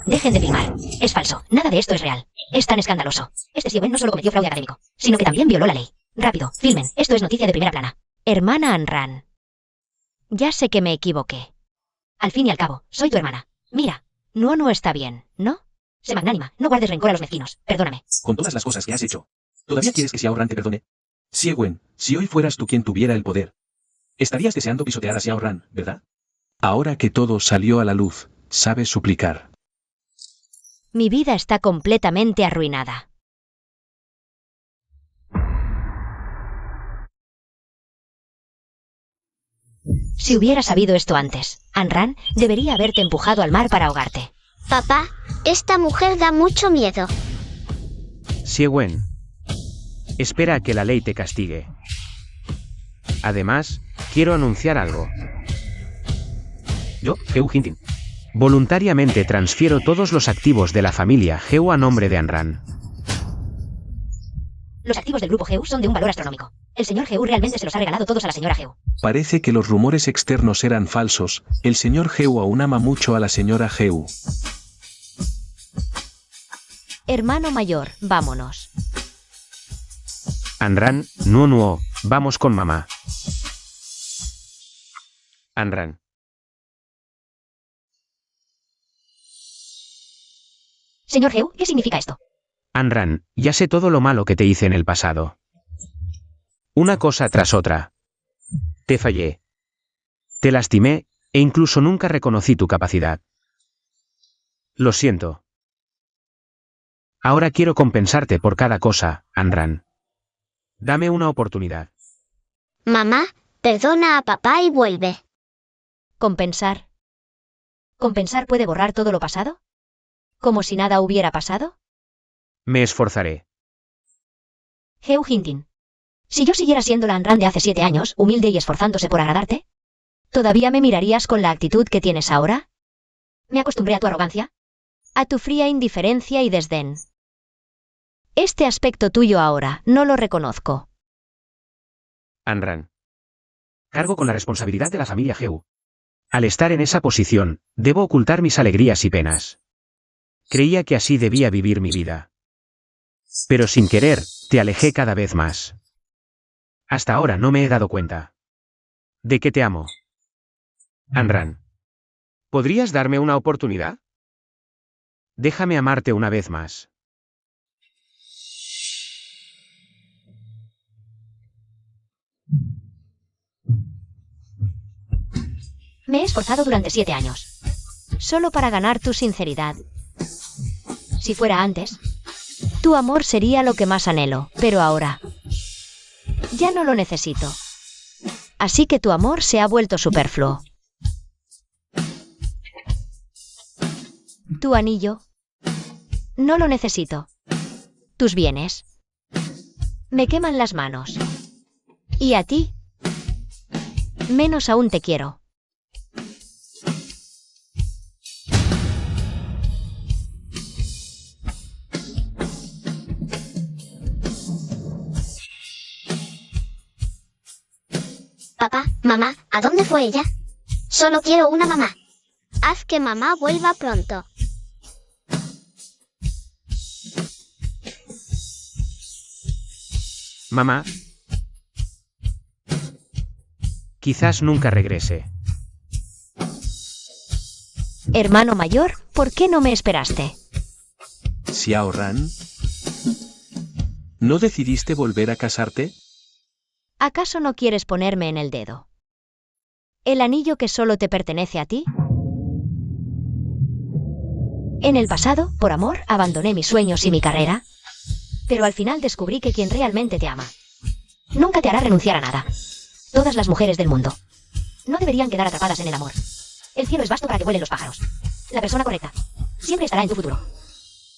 Dejen de filmar. Es falso. Nada de esto es real. Es tan escandaloso. Este Siegwen no solo cometió fraude académico, sino que también violó la ley. Rápido, filmen. Esto es noticia de primera plana. Hermana Anran. Ya sé que me equivoqué. Al fin y al cabo, soy tu hermana. Mira, no está bien, ¿no? Sé magnánima, no guardes rencor a los mezquinos. Perdóname. Con todas las cosas que has hecho, ¿todavía quieres que Xiao Ran te perdone? Siegwen, si hoy fueras tú quien tuviera el poder, estarías deseando pisotear a Xiao Ran, ¿verdad? Ahora que todo salió a la luz, sabes suplicar. Mi vida está completamente arruinada. Si hubiera sabido esto antes, Anran debería haberte empujado al mar para ahogarte. Papá, esta mujer da mucho miedo. Siegwen, espera a que la ley te castigue. Además, quiero anunciar algo. Yo, Heu Jin-tin, voluntariamente transfiero todos los activos de la familia Heu a nombre de Anran. Los activos del grupo Heu son de un valor astronómico. El señor Heu realmente se los ha regalado todos a la señora Heu. Parece que los rumores externos eran falsos. El señor Heu aún ama mucho a la señora Heu. Hermano mayor, vámonos. Anran, no, vamos con mamá. Anran. Señor Heu, ¿qué significa esto? Anran, ya sé todo lo malo que te hice en el pasado. Una cosa tras otra. Te fallé. Te lastimé, e incluso nunca reconocí tu capacidad. Lo siento. Ahora quiero compensarte por cada cosa, Anran. Dame una oportunidad. Mamá, perdona a papá y vuelve. ¿Compensar? ¿Compensar puede borrar todo lo pasado? ¿Como si nada hubiera pasado? Me esforzaré. Heu Jin-tin. Si yo siguiera siendo la Anran de hace 7 años, humilde y esforzándose por agradarte, ¿todavía me mirarías con la actitud que tienes ahora? ¿Me acostumbré a tu arrogancia? ¿A tu fría indiferencia y desdén? Este aspecto tuyo ahora no lo reconozco. Anran. Cargo con la responsabilidad de la familia Heu. Al estar en esa posición, debo ocultar mis alegrías y penas. Creía que así debía vivir mi vida. Pero sin querer, te alejé cada vez más. Hasta ahora no me he dado cuenta. ¿De qué te amo? Anran. ¿Podrías darme una oportunidad? Déjame amarte una vez más. Me he esforzado durante 7 años. Solo para ganar tu sinceridad. Si fuera antes, tu amor sería lo que más anhelo, pero ahora ya no lo necesito. Así que tu amor se ha vuelto superfluo. Tu anillo, no lo necesito. Tus bienes, me queman las manos. Y a ti, menos aún te quiero. Papá, mamá, ¿a dónde fue ella? Solo quiero una mamá. Haz que mamá vuelva pronto. Mamá. Quizás nunca regrese. Hermano mayor, ¿por qué no me esperaste? Xiao Ran, ¿no decidiste volver a casarte? ¿Acaso no quieres ponerme en el dedo el anillo que solo te pertenece a ti? En el pasado, por amor, abandoné mis sueños y mi carrera, pero al final descubrí que quien realmente te ama nunca te hará renunciar a nada. Todas las mujeres del mundo no deberían quedar atrapadas en el amor. El cielo es vasto para que vuelen los pájaros. La persona correcta siempre estará en tu futuro.